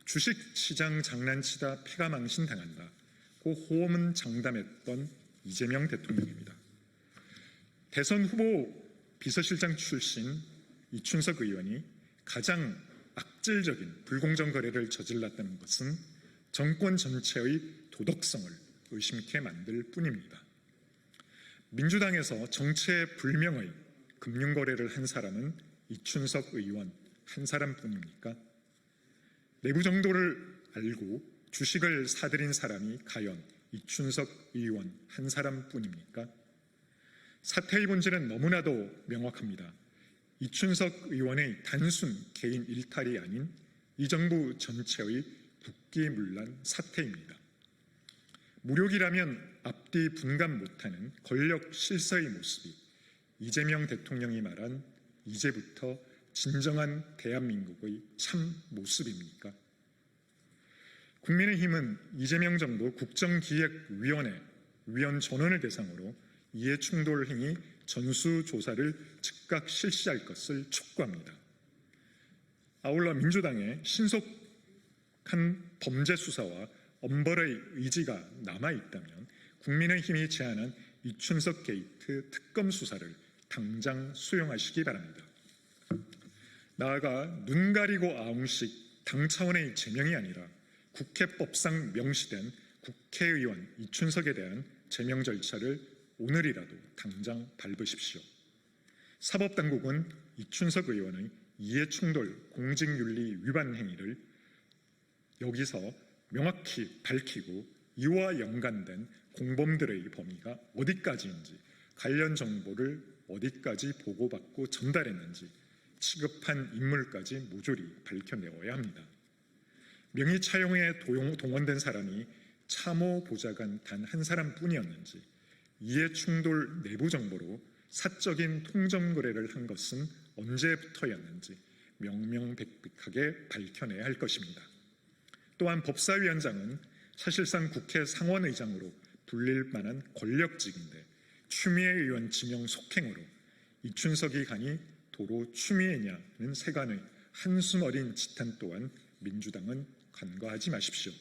Speaker 18: 주식시장 장난치다 폐가망신 당한다고 호언 장담했던 이재명 대통령입니다. 대선 후보 비서실장 출신 이춘석 의원이 가장 악질적인 불공정 거래를 저질렀다는 것은 정권 전체의 도덕성을 의심케 만들 뿐입니다. 민주당에서 정체불명의 금융거래를 한 사람은 이춘석 의원 한 사람뿐입니까? 내부 정도를 알고 주식을 사들인 사람이 과연 이춘석 의원 한 사람뿐입니까? 사태의 본질은 너무나도 명확합니다. 이춘석 의원의 단순 개인 일탈이 아닌 이 정부 전체의 국기문란 사태입니다. 무력이라면 앞뒤 분간 못하는 권력 실서의 모습이 이재명 대통령이 말한 이제부터 진정한 대한민국의 참 모습입니까? 국민의힘은 이재명 정부 국정기획위원회 위원 전원을 대상으로 이해충돌 행위 전수조사를 즉각 실시할 것을 촉구합니다. 아울러 민주당의 신속한 범죄 수사와 엄벌의 의지가 남아있다면 국민의힘이 제안한 이춘석 게이트 특검 수사를 당장 수용하시기 바랍니다. 나아가 눈 가리고 아웅식 당 차원의 제명이 아니라 국회법상 명시된 국회의원 이춘석에 대한 제명 절차를 오늘이라도 당장 밟으십시오. 사법당국은 이춘석 의원의 이해충돌 공직윤리 위반 행위를 여기서 명확히 밝히고 이와 연관된 공범들의 범위가 어디까지인지, 관련 정보를 어디까지 보고받고 전달했는지 취급한 인물까지 모조리 밝혀내어야 합니다. 명의 차용에 동원된 사람이 참호 보좌관 단 한 사람뿐이었는지, 이해충돌 내부 정보로 사적인 통정 거래를 한 것은 언제부터였는지 명명백백하게 밝혀내야 할 것입니다. 또한 법사위원장은 사실상 국회 상원의장으로 불릴 만한 권력직인데 추미애 의원 지명 속행으로 이춘석이 가니 도로 추미애냐는 세간의 한숨 어린 지탄 또한 민주당은 간과하지 마십시오.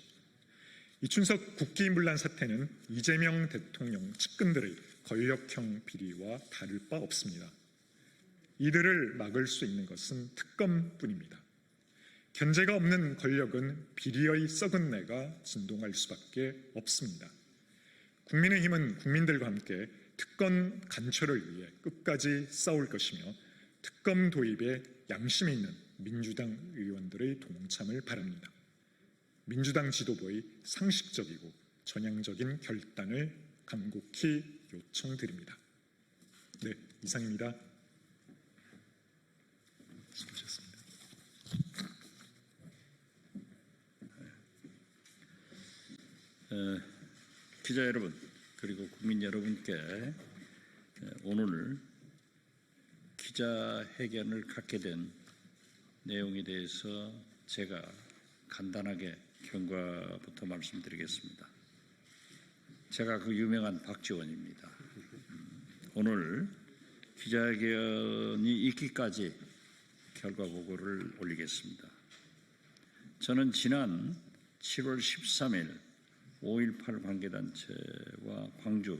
Speaker 18: 이춘석 국기문란 사태는 이재명 대통령 측근들의 권력형 비리와 다를 바 없습니다. 이들을 막을 수 있는 것은 특검뿐입니다. 견제가 없는 권력은 비리의 썩은 내가 진동할 수밖에 없습니다. 국민의힘은 국민들과 함께 특검 간철을 위해 끝까지 싸울 것이며 특검 도입에 양심이 있는 민주당 의원들의 동참을 바랍니다. 민주당 지도부의 상식적이고 전향적인 결단을 간곡히 요청드립니다. 네, 이상입니다. 수고하셨습니다.
Speaker 12: 기자 여러분, 그리고 국민 여러분께 오늘 기자회견을 갖게 된 내용에 대해서 제가 간단하게 경과부터 말씀드리겠습니다. 제가 그 유명한 박지원입니다. 오늘 기자회견이 있기까지 결과 보고를 올리겠습니다. 저는 지난 7월 13일 5.18 관계단체와 광주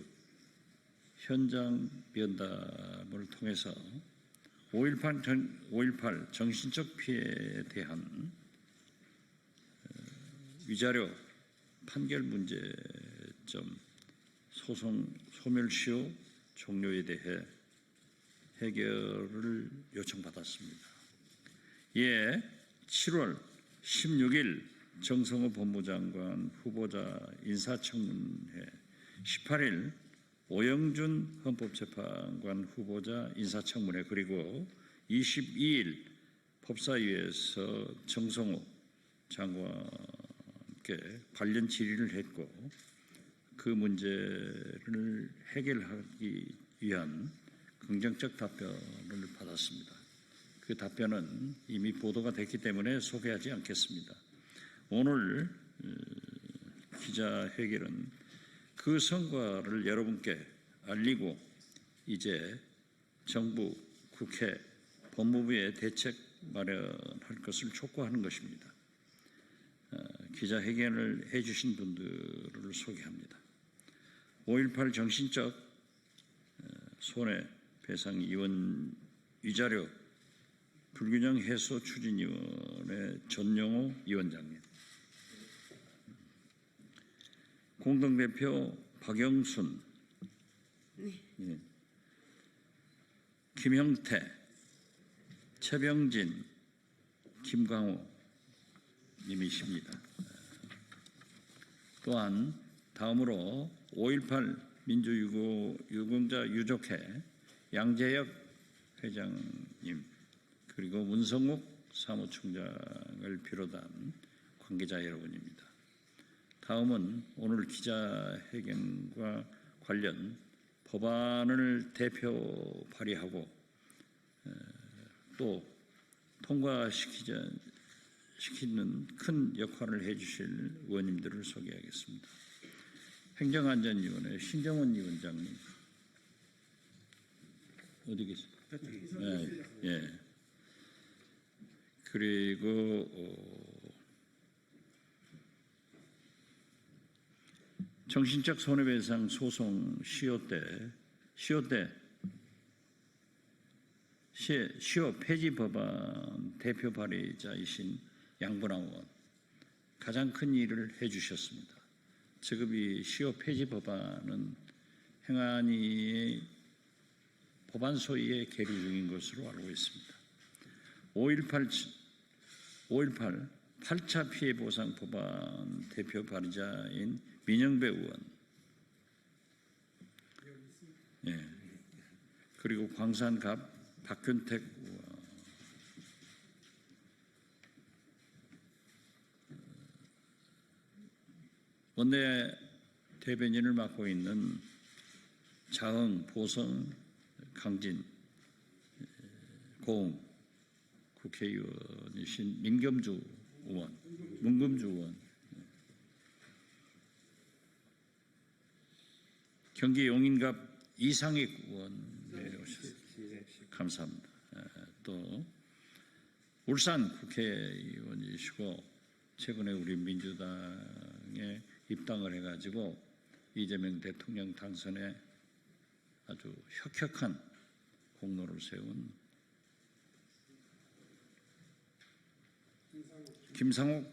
Speaker 12: 현장 면담을 통해서 5.18 정신적 피해에 대한 위자료 판결 문제점 소송 소멸시효 종료에 대해 해결을 요청받았습니다. 이에 7월 16일 정성호 법무장관 후보자 인사청문회, 18일 오영준 헌법재판관 후보자 인사청문회, 그리고 22일 법사위에서 정성호 장관께 관련 질의를 했고 그 문제를 해결하기 위한 긍정적 답변을 받았습니다. 그 답변은 이미 보도가 됐기 때문에 소개하지 않겠습니다. 오늘 기자회견은 그 성과를 여러분께 알리고 이제 정부, 국회, 법무부의 대책 마련할 것을 촉구하는 것입니다. 기자회견을 해주신 분들을 소개합니다. 5.18 정신적 손해배상 위자료 불균형 해소 추진위원회 전용호 위원장님, 공동대표 박영순 예. 김형태, 최병진, 김광호 님이십니다. 또한 다음으로 5.18 민주유공자 유족회 양재혁 회장님 그리고 문성욱 사무총장을 비롯한 관계자 여러분입니다. 다음은 오늘 기자회견과 관련 법안을 대표 발의하고 또 통과시키는 큰 역할을 해주실 의원님들을 소개하겠습니다. 행정안전위원회 신정원 위원장님 어디 계세요? 예. 그리고 정신적 손해배상 소송 시효 폐지 법안 대표 발의자이신 양분왕 의원 가장 큰 일을 해주셨습니다. 지금 이 시효 폐지 법안은 행안위의 법안 소위에 계류 중인 것으로 알고 있습니다. 5.18 8차 피해 보상 법안 대표 발의자인 민영배 의원, 예. 그리고 광산갑 박균택 의원, 원내 대변인을 맡고 있는 자흥, 보성, 강진, 고흥 국회의원이신 문금주 의원, 경기 용인갑 이상익 의원 오셨습니다. 감사합니다. 또 울산 국회의원이시고 최근에 우리 민주당에 입당을 해가지고 이재명 대통령 당선에 아주 혁혁한 공로를 세운 김상욱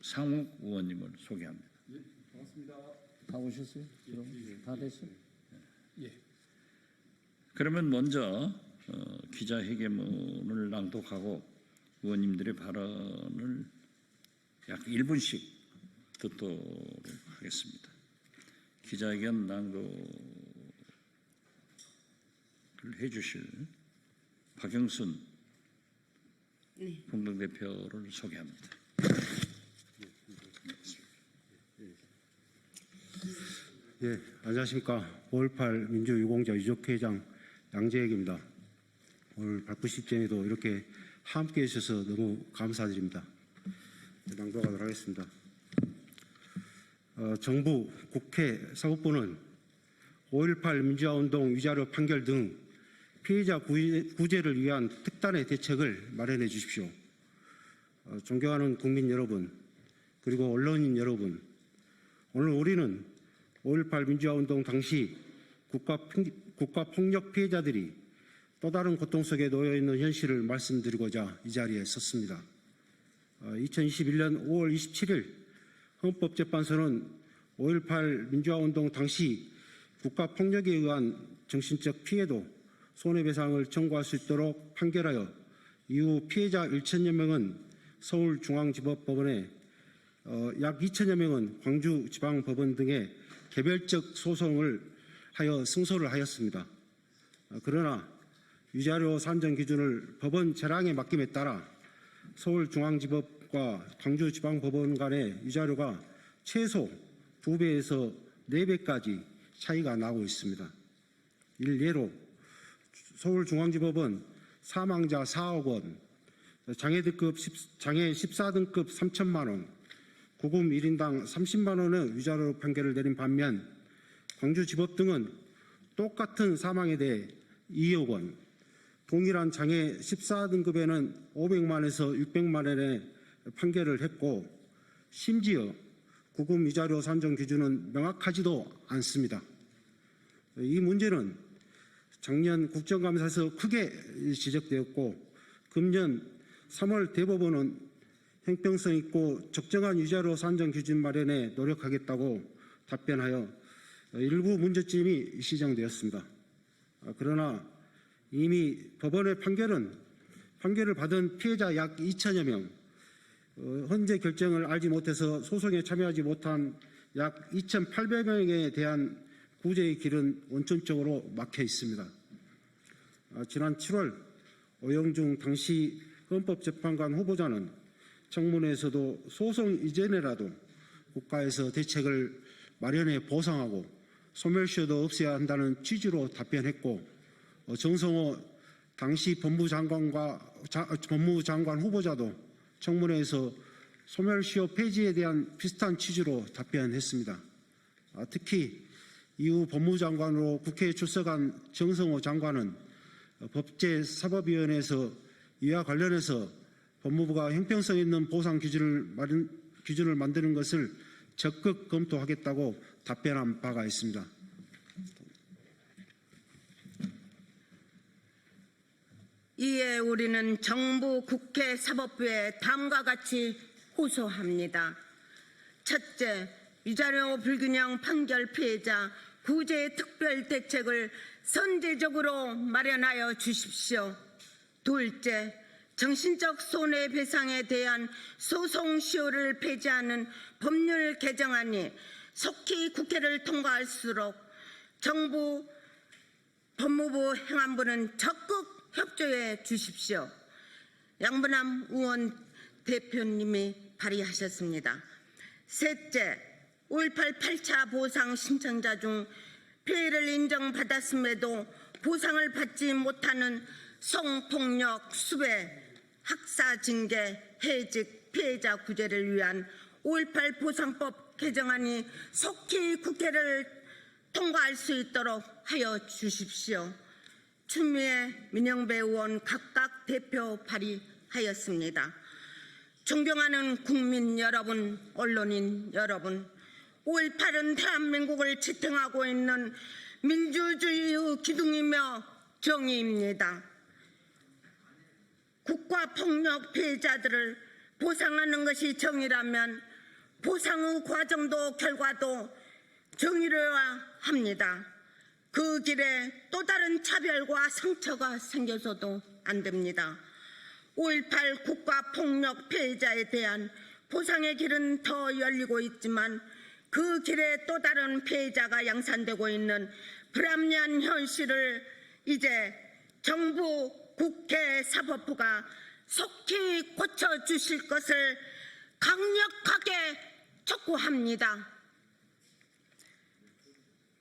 Speaker 12: 상욱 의원님을 소개합니다.
Speaker 6: 예, 반갑습니다.
Speaker 12: 다 오셨어요? 그럼 다 됐어요?
Speaker 6: 예.
Speaker 12: 그러면 먼저 기자회견문을 낭독하고 의원님들의 발언을 약 1분씩 듣도록 하겠습니다. 기자회견 낭독을 해주실 박영순 공동대표를 소개합니다.
Speaker 6: 예, 안녕하십니까. 5.18 민주유공자 유족회장 양재혁입니다. 오늘 바쁘 시점에도 이렇게 함께 해주셔서 너무 감사드립니다. 낭독하도록 하겠습니다. 정부, 국회, 사법부는 5.18 민주화운동 위자료 판결 등 피해자 구제를 위한 특단의 대책을 마련해 주십시오. 존경하는 국민 여러분, 그리고 언론인 여러분, 오늘 우리는 5.18 민주화운동 당시 국가폭력 피해자들이 또 다른 고통 속에 놓여 있는 현실을 말씀드리고자 이 자리에 섰습니다. 2021년 5월 27일 헌법재판소는 5.18 민주화운동 당시 국가폭력에 의한 정신적 피해도 손해배상을 청구할 수 있도록 판결하여 이후 피해자 1천여 명은 서울중앙지법법원에 약 2천여 명은 광주지방법원 등의 개별적 소송을 하여 승소를 하였습니다. 그러나 위자료 산정 기준을 법원 재량에 맡김에 따라 서울중앙지법과 광주지방법원 간의 위자료가 최소 2배에서 4배까지 차이가 나고 있습니다. 일례로 서울중앙지법은 사망자 4억 원, 장애 14등급 3천만 원, 구금 1인당 30만 원의 위자료 판결을 내린 반면 광주지법 등은 똑같은 사망에 대해 2억 원, 동일한 장애 14등급에는 500만에서 600만 원의 판결을 했고 심지어 구금 위자료 산정 기준은 명확하지도 않습니다. 이 문제는 작년 국정감사에서 크게 지적되었고 금년 3월 대법원은 형평성 있고 적정한 위자료 산정 기준 마련에 노력하겠다고 답변하여 일부 문제점이 시정되었습니다. 그러나 이미 법원의 판결을 받은 피해자 약 2천여 명, 헌재 결정을 알지 못해서 소송에 참여하지 못한 약 2,800명에 대한 구제의 길은 원천적으로 막혀 있습니다. 지난 7월 오영중 당시 헌법재판관 후보자는 청문회에서도 소송 이전에라도 국가에서 대책을 마련해 보상하고 소멸시효도 없애야 한다는 취지로 답변했고, 정성호 당시 법무장관 후보자도 청문회에서 소멸시효 폐지에 대한 비슷한 취지로 답변했습니다. 특히 이후 법무장관으로 국회에 출석한 정성호 장관은 법제사법위원회에서 이와 관련해서 법무부가 형평성 있는 보상 기준을 만드는 것을 적극 검토하겠다고 답변한 바가 있습니다.
Speaker 19: 이에 우리는 정부, 국회, 사법부에 다음과 같이 호소합니다. 첫째, 위자료 불균형 판결 피해자 구제 특별 대책을 선제적으로 마련하여 주십시오. 둘째, 정신적 손해배상에 대한 소송시효를 폐지하는 법률 개정안이 속히 국회를 통과할수록 정부, 법무부, 행안부는 적극 협조해 주십시오. 양분남 의원 대표님이 발의하셨습니다. 셋째, 5.18 8차 보상 신청자 중 피해를 인정받았음에도 보상을 받지 못하는 성폭력, 수배, 학사, 징계, 해직, 피해자 구제를 위한 5.18 보상법 개정안이 속히 국회를 통과할 수 있도록 하여 주십시오. 추미애, 민영배 의원 각각 대표 발의하였습니다. 존경하는 국민 여러분, 언론인 여러분, 5.18은 대한민국을 지탱하고 있는 민주주의의 기둥이며 정의입니다. 국가폭력 피해자들을 보상하는 것이 정의라면 보상의 과정도 결과도 정의로야 합니다. 그 길에 또 다른 차별과 상처가 생겨서도 안 됩니다. 5.18 국가폭력 피해자에 대한 보상의 길은 더 열리고 있지만 그 길에 또 다른 피해자가 양산되고 있는 불합리한 현실을 이제 정부, 국회, 사법부가 속히 고쳐주실 것을 강력하게 촉구합니다.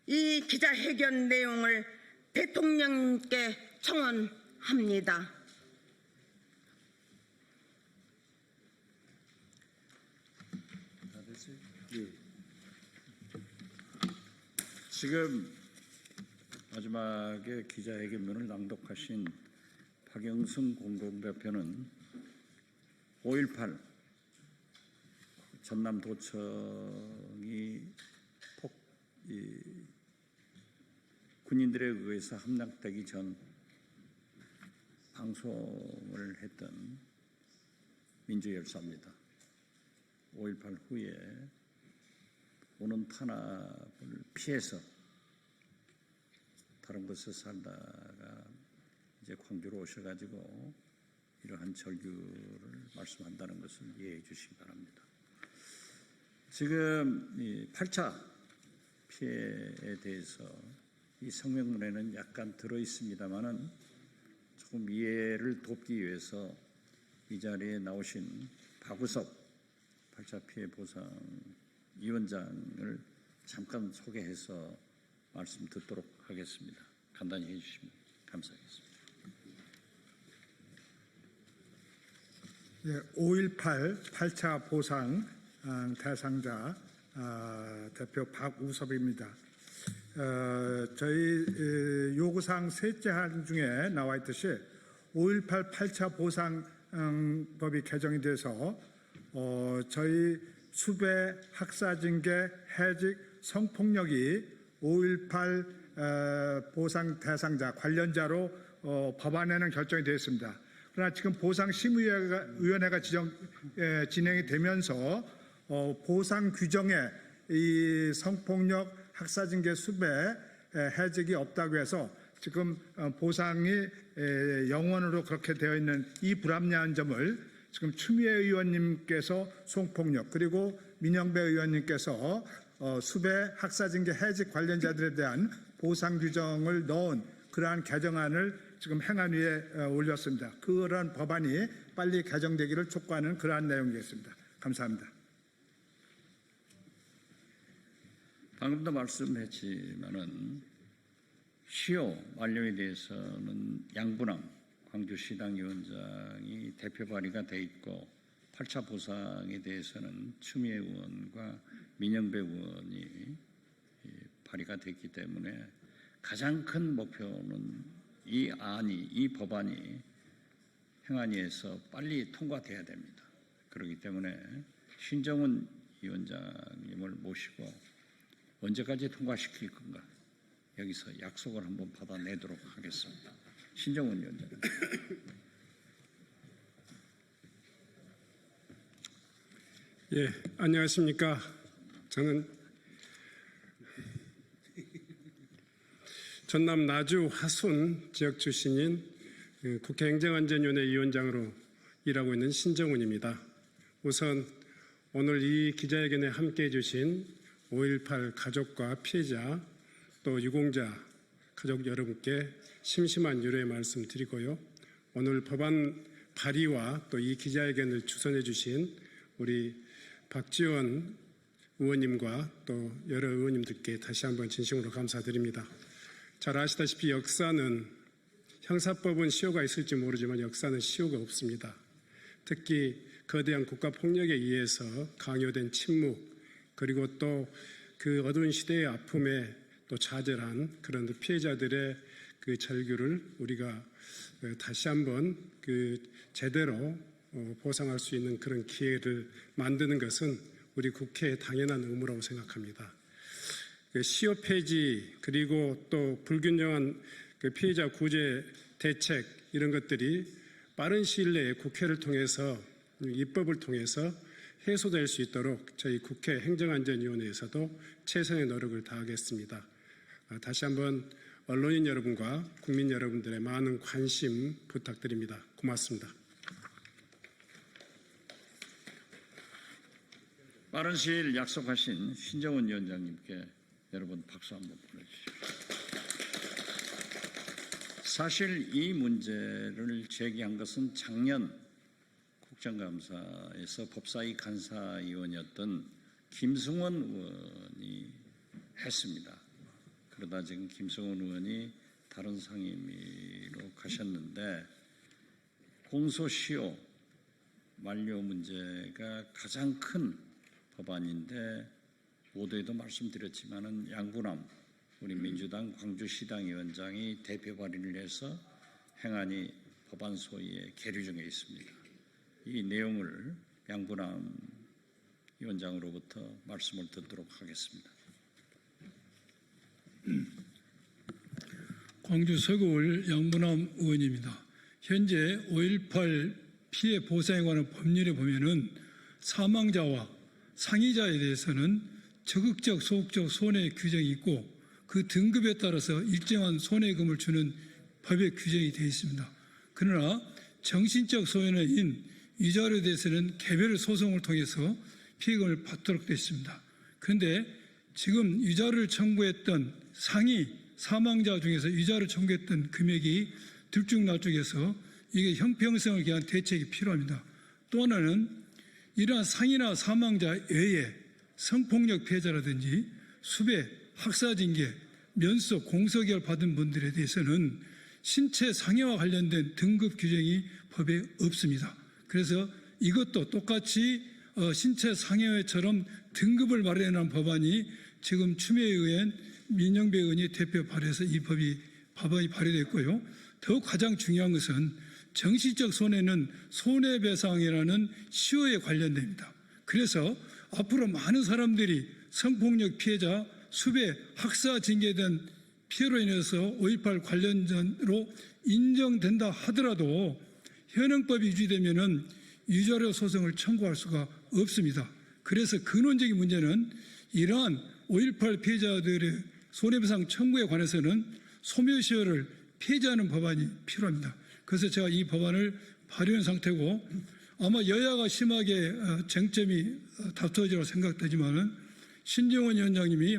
Speaker 19: 이 기자회견 내용을 대통령님께 청원합니다.
Speaker 12: 지금 마지막에 기자회견문을 낭독하신 박영승 공동대표는 5.18 전남도청이 군인들에 의해서 함락되기 전 방송을 했던 민주열사입니다. 5.18 후에 오는 탄압을 피해서 다른 곳에 살다가 이제 광주로 오셔가지고 이러한 절규를 말씀한다는 것을 이해해 주시기 바랍니다. 지금 이 8차 피해에 대해서 이 성명문에는 약간 들어 있습니다만은 조금 이해를 돕기 위해서 이 자리에 나오신 박우섭 8차 피해 보상 위원장을 잠깐 소개해서 말씀 듣도록 하겠습니다. 간단히 해주시면 감사하겠습니다.
Speaker 18: 5.18 8차 보상 대상자 대표 박우섭입니다. 저희 요구사항 셋째 항 중에 나와 있듯이 5.18 8차 보상법이 개정이 돼서 저희 수배, 학사징계, 해직, 성폭력이 5.18 보상 대상자 관련자로 법안에는 결정이 되었습니다. 그러나 지금 보상심의위원회가 진행이 되면서 보상 규정에 이 성폭력, 학사징계, 수배, 해직이 없다고 해서
Speaker 6: 지금 보상이 영원으로 그렇게 되어 있는 이 불합리한 점을 지금 추미애 의원님께서 성폭력 그리고 민영배 의원님께서 수배 학사징계 해직 관련자들에 대한 보상 규정을 넣은 그러한 개정안을 지금 행안위에 올렸습니다. 그러한 법안이 빨리 개정되기를 촉구하는 그러한 내용이겠습니다. 감사합니다.
Speaker 12: 방금도 말씀했지만은 시효 만료에 대해서는 양분함 광주시당위원장이 대표 발의가 돼 있고 8차 보상에 대해서는 추미애 의원과 민영배 의원이 발의가 됐기 때문에 가장 큰 목표는 이 법안이 행안위에서 빨리 통과돼야 됩니다. 그렇기 때문에 신정훈 위원장님을 모시고 언제까지 통과시킬 건가 여기서 약속을 한번 받아내도록 하겠습니다. 신정훈 위원장님.
Speaker 6: 예, 안녕하십니까. 저는 전남 나주 화순 지역 출신인 국회 행정안전위원회 위원장으로 일하고 있는 신정훈입니다. 우선 오늘 이 기자회견에 함께해 주신 5.18 가족과 피해자 또 유공자 가족 여러분께 심심한 유로의 말씀 드리고요. 오늘 법안 발의와 또 이 기자회견을 주선해 주신 우리 박지원 의원님과 또 여러 의원님들께 다시 한번 진심으로 감사드립니다. 잘 아시다시피 역사는 형사법은 시효가 있을지 모르지만 역사는 시효가 없습니다. 특히 거대한 국가 폭력에 의해서 강요된 침묵 그리고 또 그 어두운 시대의 아픔에 또 좌절한 그런 피해자들의 그 절규를 우리가 다시 한번 그 제대로 보상할 수 있는 그런 기회를 만드는 것은 우리 국회의 당연한 의무라고 생각합니다. 시효 폐지 그리고 또 불균형한 그 피해자 구제 대책 이런 것들이 빠른 시일 내에 국회를 통해서 입법을 통해서 해소될 수 있도록 저희 국회 행정안전위원회에서도 최선의 노력을 다하겠습니다. 다시 한번 언론인 여러분과 국민 여러분들의 많은 관심 부탁드립니다. 고맙습니다.
Speaker 12: 빠른 시일 약속하신 신정훈 위원장님께 여러분 박수 한번 보내주십시오. 사실 이 문제를 제기한 것은 작년 국정감사에서 법사위 간사위원이었던 김승원 의원이 했습니다. 그러다 지금 김승원 의원이 다른 상임위로 가셨는데 공소시효 만료 문제가 가장 큰 법안인데 모두에도 말씀드렸지만은 양분함 우리 민주당 광주시당위원장이 대표 발의를 해서 행안위 법안 소위에 계류 중에 있습니다. 이 내용을 양분함 위원장으로부터 말씀을 듣도록 하겠습니다.
Speaker 6: 광주 서구울 양분함 의원입니다. 현재 5.18 피해 보상에 관한 법률에 보면은 사망자와 상이자에 대해서는 적극적, 소극적 손해 규정이 있고 그 등급에 따라서 일정한 손해금을 주는 법의 규정이 되어 있습니다. 그러나 정신적 손해인 유자료에 대해서는 개별 소송을 통해서 피해금을 받도록 되어 있습니다. 그런데 지금 유자료를 청구했던 상이 사망자 중에서 유자료를 청구했던 금액이 들쭉날쭉해서 이게 형평성을 기한 대책이 필요합니다. 또 하나는 이러한 상이나 사망자 외에 성폭력 피해자라든지 수배, 학사징계, 면소, 공소기할 받은 분들에 대해서는 신체 상해와 관련된 등급 규정이 법에 없습니다. 그래서 이것도 똑같이 신체 상해처럼 등급을 마련한 법안이 지금 추미애 의원, 민영배 의원이 대표 발의해서 이 법안이 발의됐고요. 더욱 가장 중요한 것은 정신적 손해는 손해배상이라는 시효에 관련됩니다. 그래서 앞으로 많은 사람들이 성폭력 피해자, 수배, 학사 징계된 피해로 인해서 5.18 관련전으로 인정된다 하더라도 현행법이 유지되면은 유자료 소송을 청구할 수가 없습니다. 그래서 근원적인 문제는 이러한 5.18 피해자들의 손해배상 청구에 관해서는
Speaker 13: 소멸시효를 폐지하는 법안이 필요합니다. 그래서 제가 이 법안을 발의한 상태고 아마 여야가 심하게 쟁점이 다투어지라고 생각되지만은 신정원 위원장님이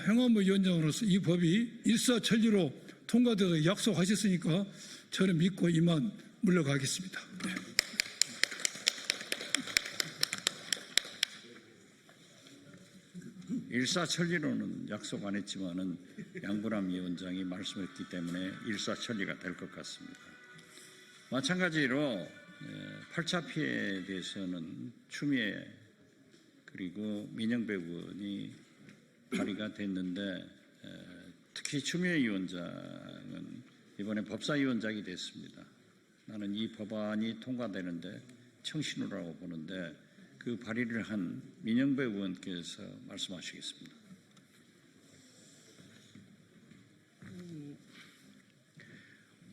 Speaker 13: 행안부 위원장으로서 이 법이 일사천리로 통과되도록 약속하셨으니까 저는 믿고 이만 물러가겠습니다.
Speaker 12: 일사천리로는 약속 안 했지만은 양분함 위원장이 말씀했기 때문에 일사천리가 될 것 같습니다. 마찬가지로 8차 피해에 대해서는 추미애 그리고 민영배 의원이 발의가 됐는데 특히 추미애 위원장은 이번에 법사위원장이 됐습니다. 나는 이 법안이 통과되는데 청신호라고 보는데 그 발의를 한 민영배 의원께서 말씀하시겠습니다.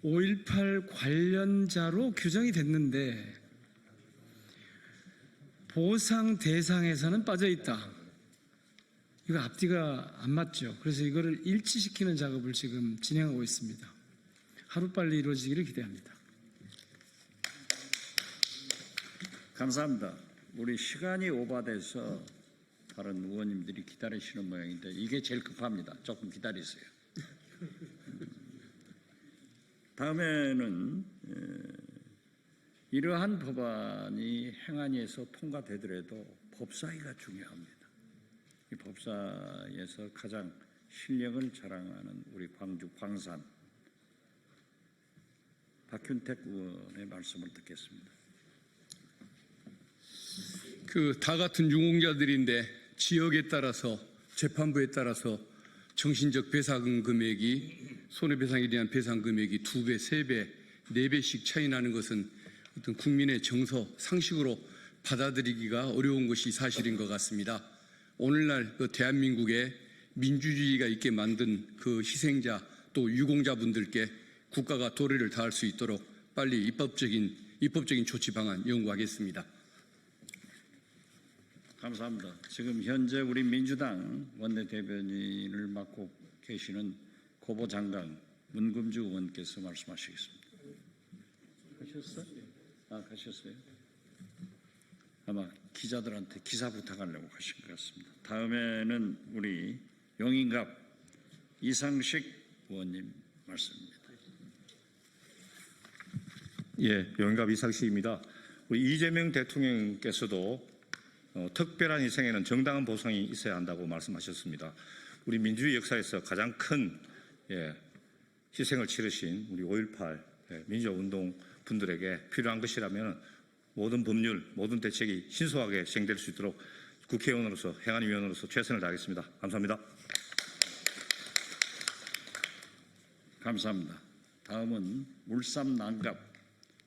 Speaker 6: (5.18) 관련자로 규정이 됐는데 보상 대상에서는 빠져 있다. 이거 앞뒤가 안 맞죠. 그래서 이거를 일치시키는 작업을 지금 진행하고 있습니다. 하루빨리 이루어지기를 기대합니다.
Speaker 12: 감사합니다. 우리 시간이 오버돼서 다른 의원님들이 기다리시는 모양인데 이게 제일 급합니다. 조금 기다리세요. 다음에는 이러한 법안이 행안위에서 통과되더라도 법사위가 중요합니다. 이 법사위에서 가장 실력을 자랑하는 우리 광주 광산 박균택 의원의 말씀을 듣겠습니다.
Speaker 6: 다 같은 유공자들인데 지역에 따라서 재판부에 따라서 정신적 배상 금액이 손해배상에 대한 배상 금액이 2배, 3배, 4배씩 차이 나는 것은 어떤 국민의 정서, 상식으로 받아들이기가 어려운 것이 사실인 것 같습니다. 오늘날 대한민국에 민주주의가 있게 만든 그 희생자 또 유공자분들께 국가가 도리를 다할 수 있도록 빨리 입법적인 조치 방안 연구하겠습니다.
Speaker 12: 감사합니다. 지금 현재 우리 민주당 원내대변인을 맡고 계시는 고보장관 문금주 의원께서 말씀하시겠습니다. 가셨어요? 아마 기자들한테 기사 부탁하려고 하신 것 같습니다. 다음에는 우리 용인갑 이상식 의원님 말씀입니다.
Speaker 20: 예, 용인갑 이상식입니다. 우리 이재명 대통령께서도 특별한 희생에는 정당한 보상이 있어야 한다고 말씀하셨습니다. 우리 민주주의 역사에서 가장 큰 희생을 치르신 우리 5.18 민주화운동 분들에게 필요한 것이라면 모든 법률, 모든 대책이 신속하게 시행될 수 있도록 국회의원으로서 행안위원으로서 최선을 다하겠습니다. 감사합니다.
Speaker 12: 감사합니다. 다음은 울산 남갑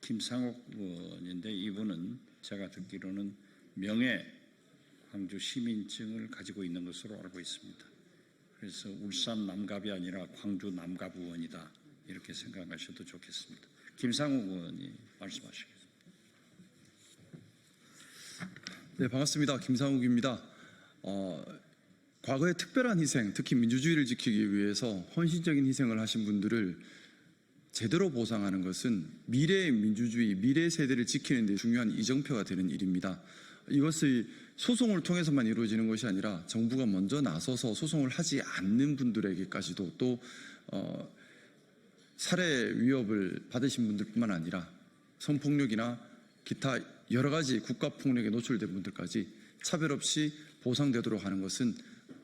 Speaker 12: 김상옥 의원인데 이분은 제가 듣기로는 명예 광주 시민증을 가지고 있는 것으로 알고 있습니다. 그래서 울산 남갑이 아니라 광주 남갑 의원이다 이렇게 생각하셔도 좋겠습니다. 김상욱 의원이 말씀하시겠습니다.
Speaker 21: 네, 반갑습니다. 김상욱입니다. 과거의 특별한 희생, 특히 민주주의를 지키기 위해서 헌신적인 희생을 하신 분들을 제대로 보상하는 것은 미래의 민주주의, 미래 세대를 지키는 데 중요한 이정표가 되는 일입니다. 이것이 소송을 통해서만 이루어지는 것이 아니라 정부가 먼저 나서서 소송을 하지 않는 분들에게까지도 또 살해 위협을 받으신 분들뿐만 아니라 성폭력이나 기타 여러 가지 국가폭력에 노출된 분들까지 차별 없이 보상되도록 하는 것은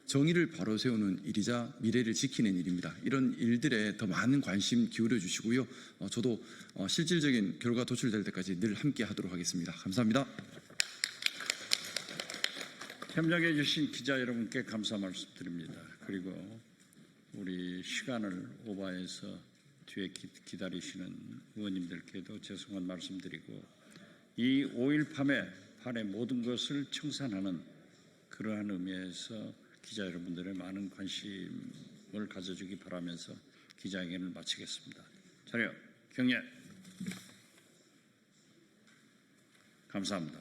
Speaker 21: 정의를 바로 세우는 일이자 미래를 지키는 일입니다. 이런 일들에 더 많은 관심 기울여 주시고요. 저도 실질적인 결과 도출될 때까지 늘 함께 하도록 하겠습니다. 감사합니다.
Speaker 12: 협력해 주신 기자 여러분께 감사 말씀드립니다. 그리고 우리 시간을 오버해서 뒤에 기다리시는 의원님들께도 죄송한 말씀드리고 이 5.18의 모든 것을 청산하는 그러한 의미에서 기자 여러분들의 많은 관심을 가져주기 바라면서 기자회견을 마치겠습니다. 자료 경례. 감사합니다.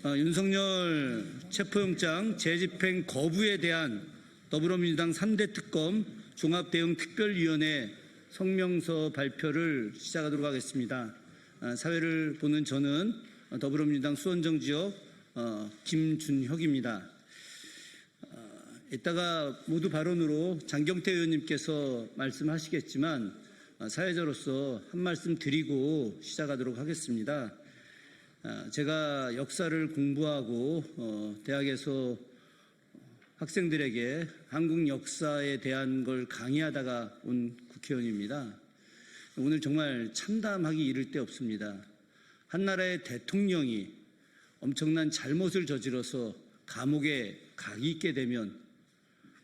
Speaker 6: 윤석열 체포영장 재집행 거부에 대한 더불어민주당 3대 특검 종합대응특별위원회 성명서 발표를 시작하도록 하겠습니다. 사회를 보는 저는 더불어민주당 수원정 지역 김준혁입니다. 이따가 모두 발언으로 장경태 의원님께서 말씀하시겠지만 사회자로서 한 말씀 드리고 시작하도록 하겠습니다. 제가 역사를 공부하고 대학에서 학생들에게 한국 역사에 대한 걸 강의하다가 온 국회의원입니다. 오늘 정말 참담하기 이를 데 없습니다. 한 나라의 대통령이 엄청난 잘못을 저질러서 감옥에 가기 있게 되면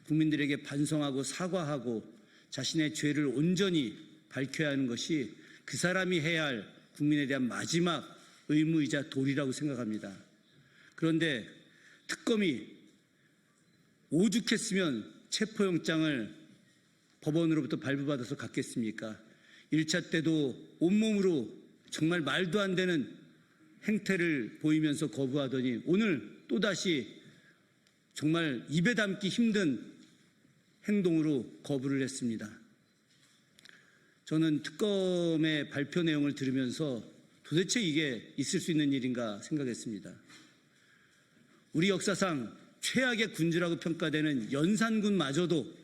Speaker 6: 국민들에게 반성하고 사과하고 자신의 죄를 온전히 밝혀야 하는 것이 그 사람이 해야 할 국민에 대한 마지막 의무이자 도리라고 생각합니다. 그런데 특검이 오죽했으면 체포영장을 법원으로부터 발부받아서 갔겠습니까? 1차 때도 온몸으로 정말 말도 안 되는 행태를 보이면서 거부하더니 오늘 또다시 정말 입에 담기 힘든 행동으로 거부를 했습니다. 저는 특검의 발표 내용을 들으면서 도대체 이게 있을 수 있는 일인가 생각했습니다. 우리 역사상 최악의 군주라고 평가되는 연산군마저도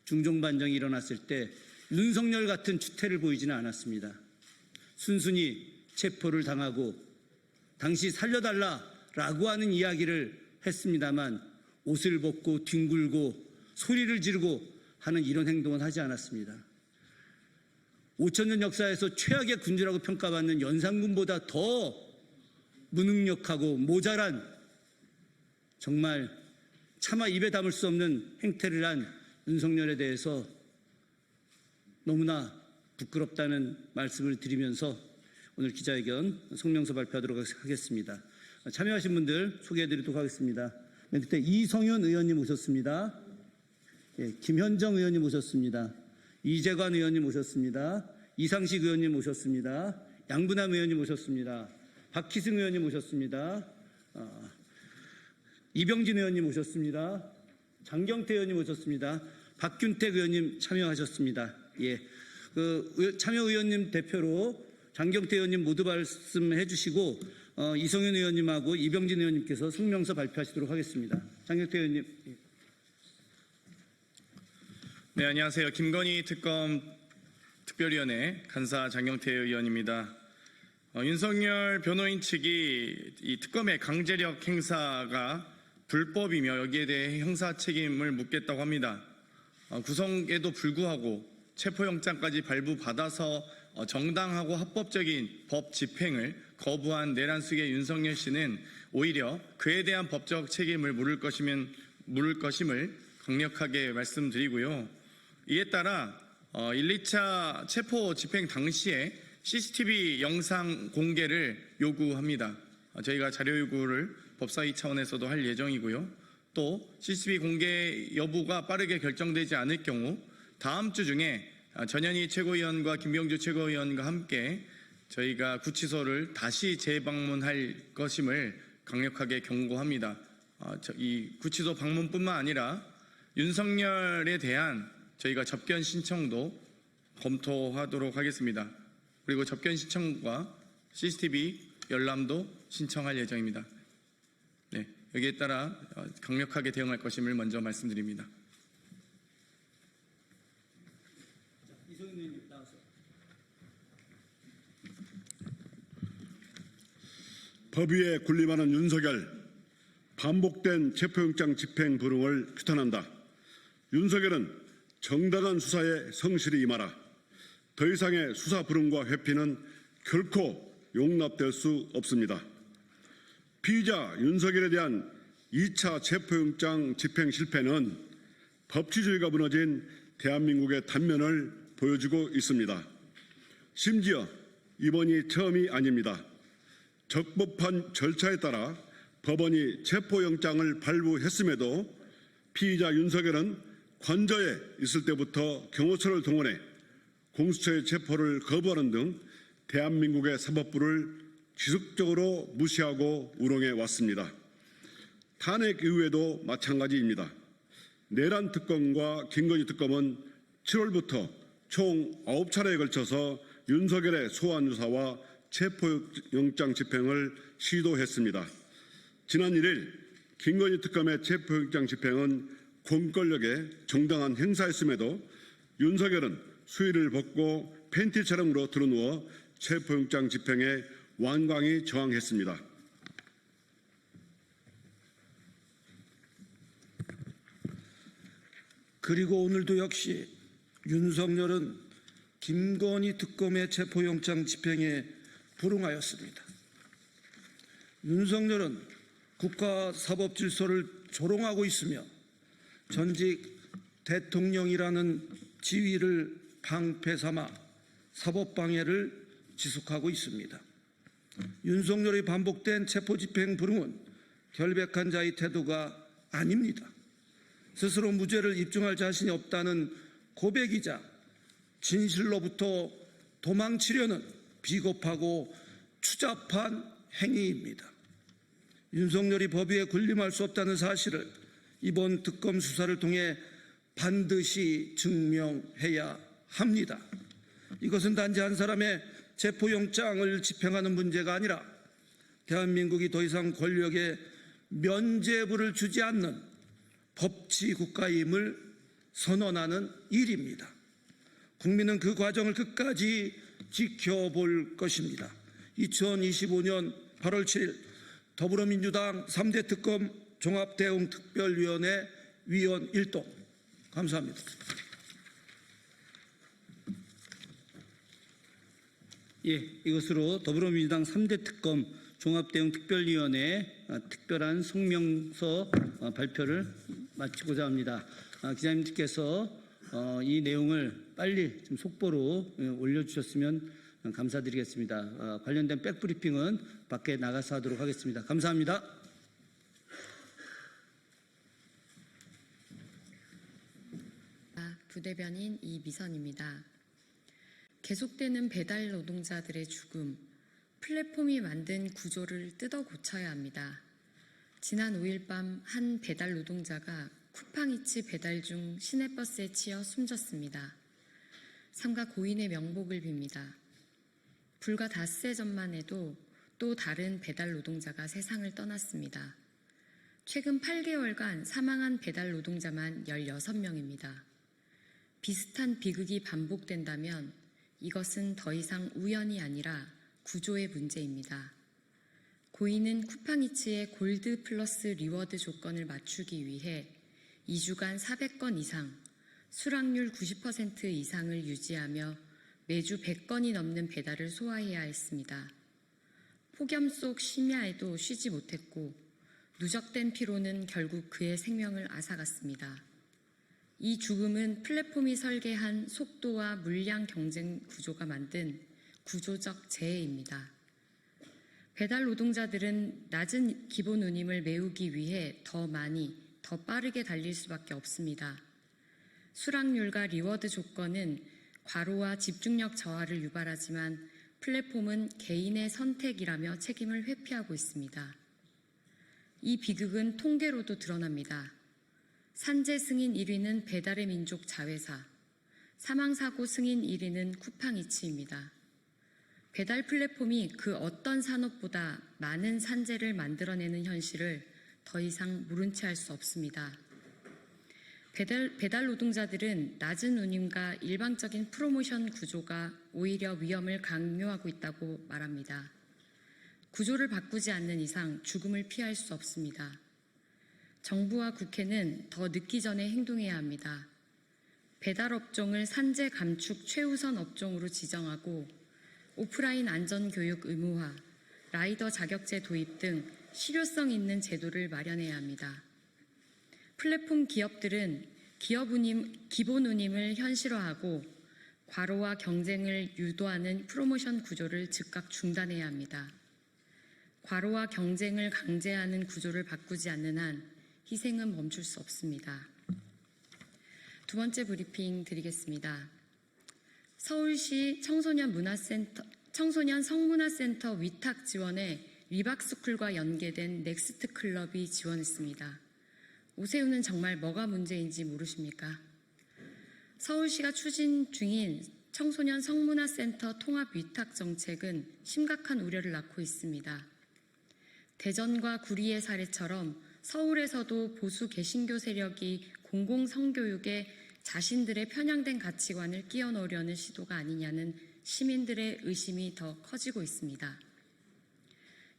Speaker 6: 중종반정이 일어났을 때 윤석열 같은 추태를 보이지는 않았습니다. 순순히 체포를 당하고 당시 살려달라라고 하는 이야기를 했습니다만 옷을 벗고 뒹굴고 소리를 지르고 하는 이런 행동은 하지 않았습니다. 5,000년 역사에서 최악의 군주라고 평가받는 연산군보다 더 무능력하고 모자란 정말 차마 입에 담을 수 없는 행태를 한 윤석열에 대해서 너무나 부끄럽다는 말씀을 드리면서 오늘 기자회견 성명서 발표하도록 하겠습니다. 참여하신 분들 소개해드리도록 하겠습니다. 맨 끝에 이성윤 의원님 오셨습니다. 김현정 의원님 오셨습니다. 이재관 의원님 오셨습니다. 이상식 의원님 오셨습니다. 양분남 의원님 오셨습니다. 박희승 의원님 오셨습니다. 이병진 의원님 오셨습니다. 장경태 의원님 오셨습니다. 박균택 의원님 참여하셨습니다. 참여 의원님 대표로 장경태 의원님 모두 말씀해 주시고 이성윤 의원님하고 이병진 의원님께서 성명서 발표하시도록 하겠습니다. 장경태 의원님.
Speaker 2: 네, 안녕하세요. 김건희 특검 특별위원회 간사 장경태 의원입니다. 윤석열 변호인 측이 이 특검의 강제력 행사가 불법이며 여기에 대해 형사 책임을 묻겠다고 합니다. 구성에도 불구하고 체포영장까지 발부받아서 정당하고 합법적인 법 집행을 거부한 내란숙의 윤석열 씨는 오히려 그에 대한 법적 책임을 물을 것임을 강력하게 말씀드리고요. 이에 따라 1, 2차 체포 집행 당시에 CCTV 영상 공개를 요구합니다. 저희가 자료 요구를 법사위 차원에서도 할 예정이고요. 또 CCTV 공개 여부가 빠르게 결정되지 않을 경우 다음 주 중에 전현희 최고위원과 김병주 최고위원과 함께 저희가 구치소를 다시 재방문할 것임을 강력하게 경고합니다. 이 구치소 방문뿐만 아니라 윤석열에 대한 저희가 접견 신청도 검토하도록 하겠습니다. 그리고 접견 신청과 CCTV 열람도 신청할 예정입니다. 네, 여기에 따라 강력하게 대응할 것임을 먼저 말씀드립니다.
Speaker 14: 법 위에 군림하는 윤석열, 반복된 체포영장 집행 불응을 규탄한다. 윤석열은 정당한 수사에 성실히 임하라. 더 이상의 수사 불응과 회피는 결코 용납될 수 없습니다. 피의자 윤석열에 대한 2차 체포영장 집행 실패는 법치주의가 무너진 대한민국의 단면을 보여주고 있습니다. 심지어 이번이 처음이 아닙니다. 적법한 절차에 따라 법원이 체포영장을 발부했음에도 피의자 윤석열은 관저에 있을 때부터 경호처를 동원해 공수처의 체포를 거부하는 등 대한민국의 사법부를 지속적으로 무시하고 우롱해 왔습니다. 탄핵 이후에도 마찬가지입니다. 내란 특검과 김건희 특검은 7월부터 총 9차례에 걸쳐서 윤석열의 소환 유사와 체포영장 집행을 시도했습니다. 지난 1일 김건희 특검의 체포영장 집행은 공권력의 정당한 행사였음에도 윤석열은 수의를 벗고 팬티 차림으로 드러누워 체포영장 집행에 완강히 저항했습니다.
Speaker 6: 그리고 오늘도 역시 윤석열은 김건희 특검의 체포영장 집행에 불응하였습니다. 윤석열은 국가사법질서를 조롱하고 있으며 전직 대통령이라는 지위를 방패 삼아 사법방해를 지속하고 있습니다. 윤석열의 반복된 체포집행 불응은 결백한 자의 태도가 아닙니다. 스스로 무죄를 입증할 자신이 없다는 고백이자 진실로부터 도망치려는 비겁하고 추잡한 행위입니다. 윤석열이 법 위에 군림할 수 없다는 사실을 이번 특검 수사를 통해 반드시 증명해야 합니다. 이것은 단지 한 사람의 체포영장을 집행하는 문제가 아니라 대한민국이 더 이상 권력에 면죄부를 주지 않는 법치국가임을 선언하는 일입니다. 국민은 그 과정을 끝까지 지켜볼 것입니다. 2025년 8월 7일 더불어민주당 3대 특검 종합대응특별위원회 위원 1동. 감사합니다.
Speaker 3: 예, 이것으로 더불어민주당 3대 특검 종합대응특별위원회 특별한 성명서 발표를 마치고자 합니다. 기자님들께서 이 내용을 빨리 좀 속보로 올려주셨으면 감사드리겠습니다. 관련된 백브리핑은 밖에 나가서 하도록 하겠습니다. 감사합니다.
Speaker 22: 부대변인 이미선입니다. 계속되는 배달 노동자들의 죽음, 플랫폼이 만든 구조를 뜯어 고쳐야 합니다. 지난 5일 밤 한 배달 노동자가 쿠팡이츠 배달 중 시내버스에 치여 숨졌습니다. 삼가 고인의 명복을 빕니다. 불과 닷새 전만 해도 또 다른 배달 노동자가 세상을 떠났습니다. 최근 8개월간 사망한 배달 노동자만 16명입니다. 비슷한 비극이 반복된다면 이것은 더 이상 우연이 아니라 구조의 문제입니다. 고인은 쿠팡이츠의 골드 플러스 리워드 조건을 맞추기 위해 2주간 400건 이상, 수락률 90% 이상을 유지하며 매주 100건이 넘는 배달을 소화해야 했습니다. 폭염 속 심야에도 쉬지 못했고 누적된 피로는 결국 그의 생명을 앗아갔습니다. 이 죽음은 플랫폼이 설계한 속도와 물량 경쟁 구조가 만든 구조적 재해입니다. 배달 노동자들은 낮은 기본 운임을 메우기 위해 더 많이, 더 빠르게 달릴 수밖에 없습니다. 수락률과 리워드 조건은 과로와 집중력 저하를 유발하지만 플랫폼은 개인의 선택이라며 책임을 회피하고 있습니다. 이 비극은 통계로도 드러납니다. 산재 승인 1위는 배달의 민족 자회사, 사망사고 승인 1위는 쿠팡이츠입니다. 배달 플랫폼이 그 어떤 산업보다 많은 산재를 만들어내는 현실을 더 이상 모른 채 할 수 없습니다. 배달 노동자들은 낮은 운임과 일방적인 프로모션 구조가 오히려 위험을 강요하고 있다고 말합니다. 구조를 바꾸지 않는 이상 죽음을 피할 수 없습니다. 정부와 국회는 더 늦기 전에 행동해야 합니다. 배달 업종을 산재 감축 최우선 업종으로 지정하고 오프라인 안전교육 의무화, 라이더 자격제 도입 등 실효성 있는 제도를 마련해야 합니다. 플랫폼 기업들은 기본 운임을 현실화하고 과로와 경쟁을 유도하는 프로모션 구조를 즉각 중단해야 합니다. 과로와 경쟁을 강제하는 구조를 바꾸지 않는 한 희생은 멈출 수 없습니다. 두 번째 브리핑 드리겠습니다. 서울시 청소년 성문화센터 위탁 지원에 리박스쿨과 연계된 넥스트 클럽이 지원했습니다. 오세훈은 정말 뭐가 문제인지 모르십니까? 서울시가 추진 중인 청소년 성문화센터 통합 위탁 정책은 심각한 우려를 낳고 있습니다. 대전과 구리의 사례처럼 서울에서도 보수 개신교 세력이 공공성교육에 자신들의 편향된 가치관을 끼워 넣으려는 시도가 아니냐는 시민들의 의심이 더 커지고 있습니다.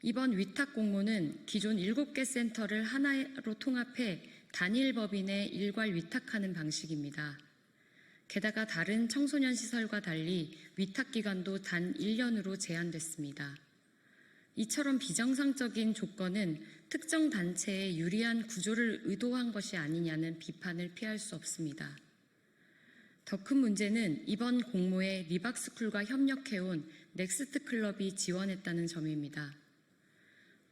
Speaker 22: 이번 위탁 공모는 기존 7개 센터를 하나로 통합해 단일 법인에 일괄 위탁하는 방식입니다. 게다가 다른 청소년 시설과 달리 위탁 기간도 단 1년으로 제한됐습니다. 이처럼 비정상적인 조건은 특정 단체에 유리한 구조를 의도한 것이 아니냐는 비판을 피할 수 없습니다. 더 큰 문제는 이번 공모에 리박스쿨과 협력해온 넥스트 클럽이 지원했다는 점입니다.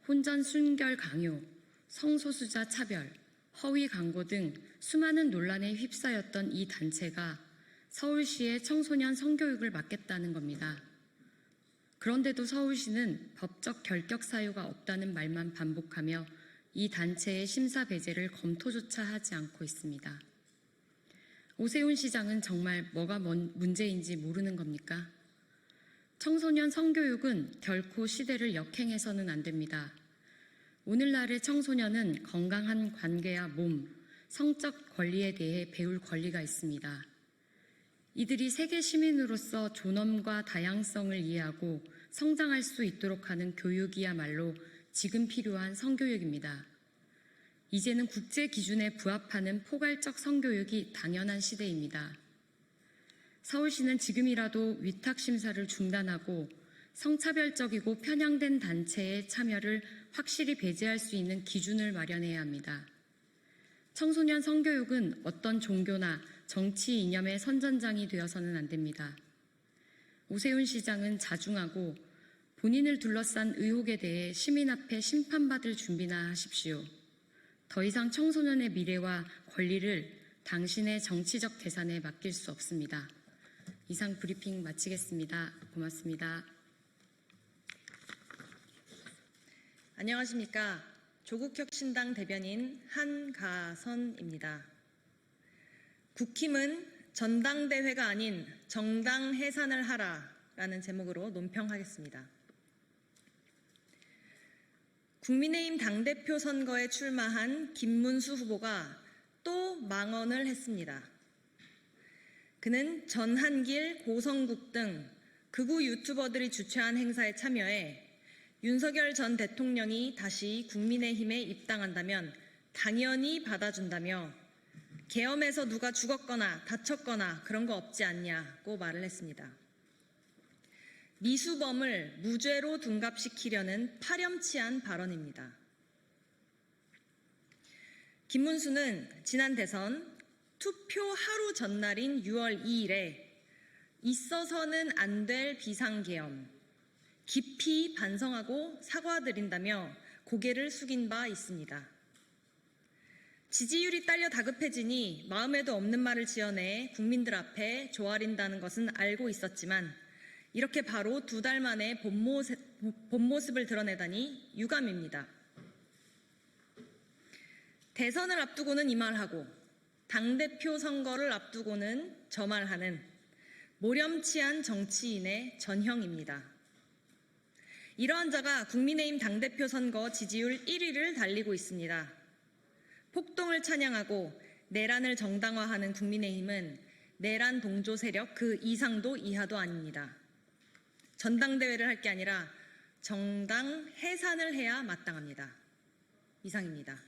Speaker 22: 혼전 순결 강요, 성소수자 차별, 허위 광고 등 수많은 논란에 휩싸였던 이 단체가 서울시의 청소년 성교육을 맡겠다는 겁니다. 그런데도 서울시는 법적 결격 사유가 없다는 말만 반복하며 이 단체의 심사 배제를 검토조차 하지 않고 있습니다. 오세훈 시장은 정말 뭐가 문제인지 모르는 겁니까? 청소년 성교육은 결코 시대를 역행해서는 안 됩니다. 오늘날의 청소년은 건강한 관계와 몸, 성적 권리에 대해 배울 권리가 있습니다. 이들이 세계 시민으로서 존엄과 다양성을 이해하고 성장할 수 있도록 하는 교육이야말로 지금 필요한 성교육입니다. 이제는 국제 기준에 부합하는 포괄적 성교육이 당연한 시대입니다. 서울시는 지금이라도 위탁 심사를 중단하고 성차별적이고 편향된 단체의 참여를 확실히 배제할 수 있는 기준을 마련해야 합니다. 청소년 성교육은 어떤 종교나 정치 이념의 선전장이 되어서는 안 됩니다. 오세훈 시장은 자중하고 본인을 둘러싼 의혹에 대해 시민 앞에 심판받을 준비나 하십시오. 더 이상 청소년의 미래와 권리를 당신의 정치적 계산에 맡길 수 없습니다. 이상 브리핑 마치겠습니다. 고맙습니다.
Speaker 4: 안녕하십니까. 조국혁신당 대변인 한가선입니다. 국힘은 전당대회가 아닌 정당 해산을 하라라는 제목으로 논평하겠습니다. 국민의힘 당대표 선거에 출마한 김문수 후보가 또 망언을 했습니다. 그는 전한길, 고성국 등 극우 유튜버들이 주최한 행사에 참여해 윤석열 전 대통령이 다시 국민의힘에 입당한다면 당연히 받아준다며 계엄에서 누가 죽었거나 다쳤거나 그런 거 없지 않냐고 말을 했습니다. 미수범을 무죄로 둔갑시키려는 파렴치한 발언입니다. 김문수는 지난 대선 투표 하루 전날인 6월 2일에 있어서는 안 될 비상계엄, 깊이 반성하고 사과드린다며 고개를 숙인 바 있습니다. 지지율이 딸려 다급해지니 마음에도 없는 말을 지어내 국민들 앞에 조아린다는 것은 알고 있었지만 이렇게 바로 2달 만에 본 모습을 드러내다니 유감입니다. 대선을 앞두고는 이 말하고 당대표 선거를 앞두고는 저 말하는 모렴치한 정치인의 전형입니다. 이러한 자가 국민의힘 당대표 선거 지지율 1위를 달리고 있습니다. 폭동을 찬양하고 내란을 정당화하는 국민의힘은 내란 동조 세력 그 이상도 이하도 아닙니다. 전당대회를 할 게 아니라 정당 해산을 해야 마땅합니다. 이상입니다.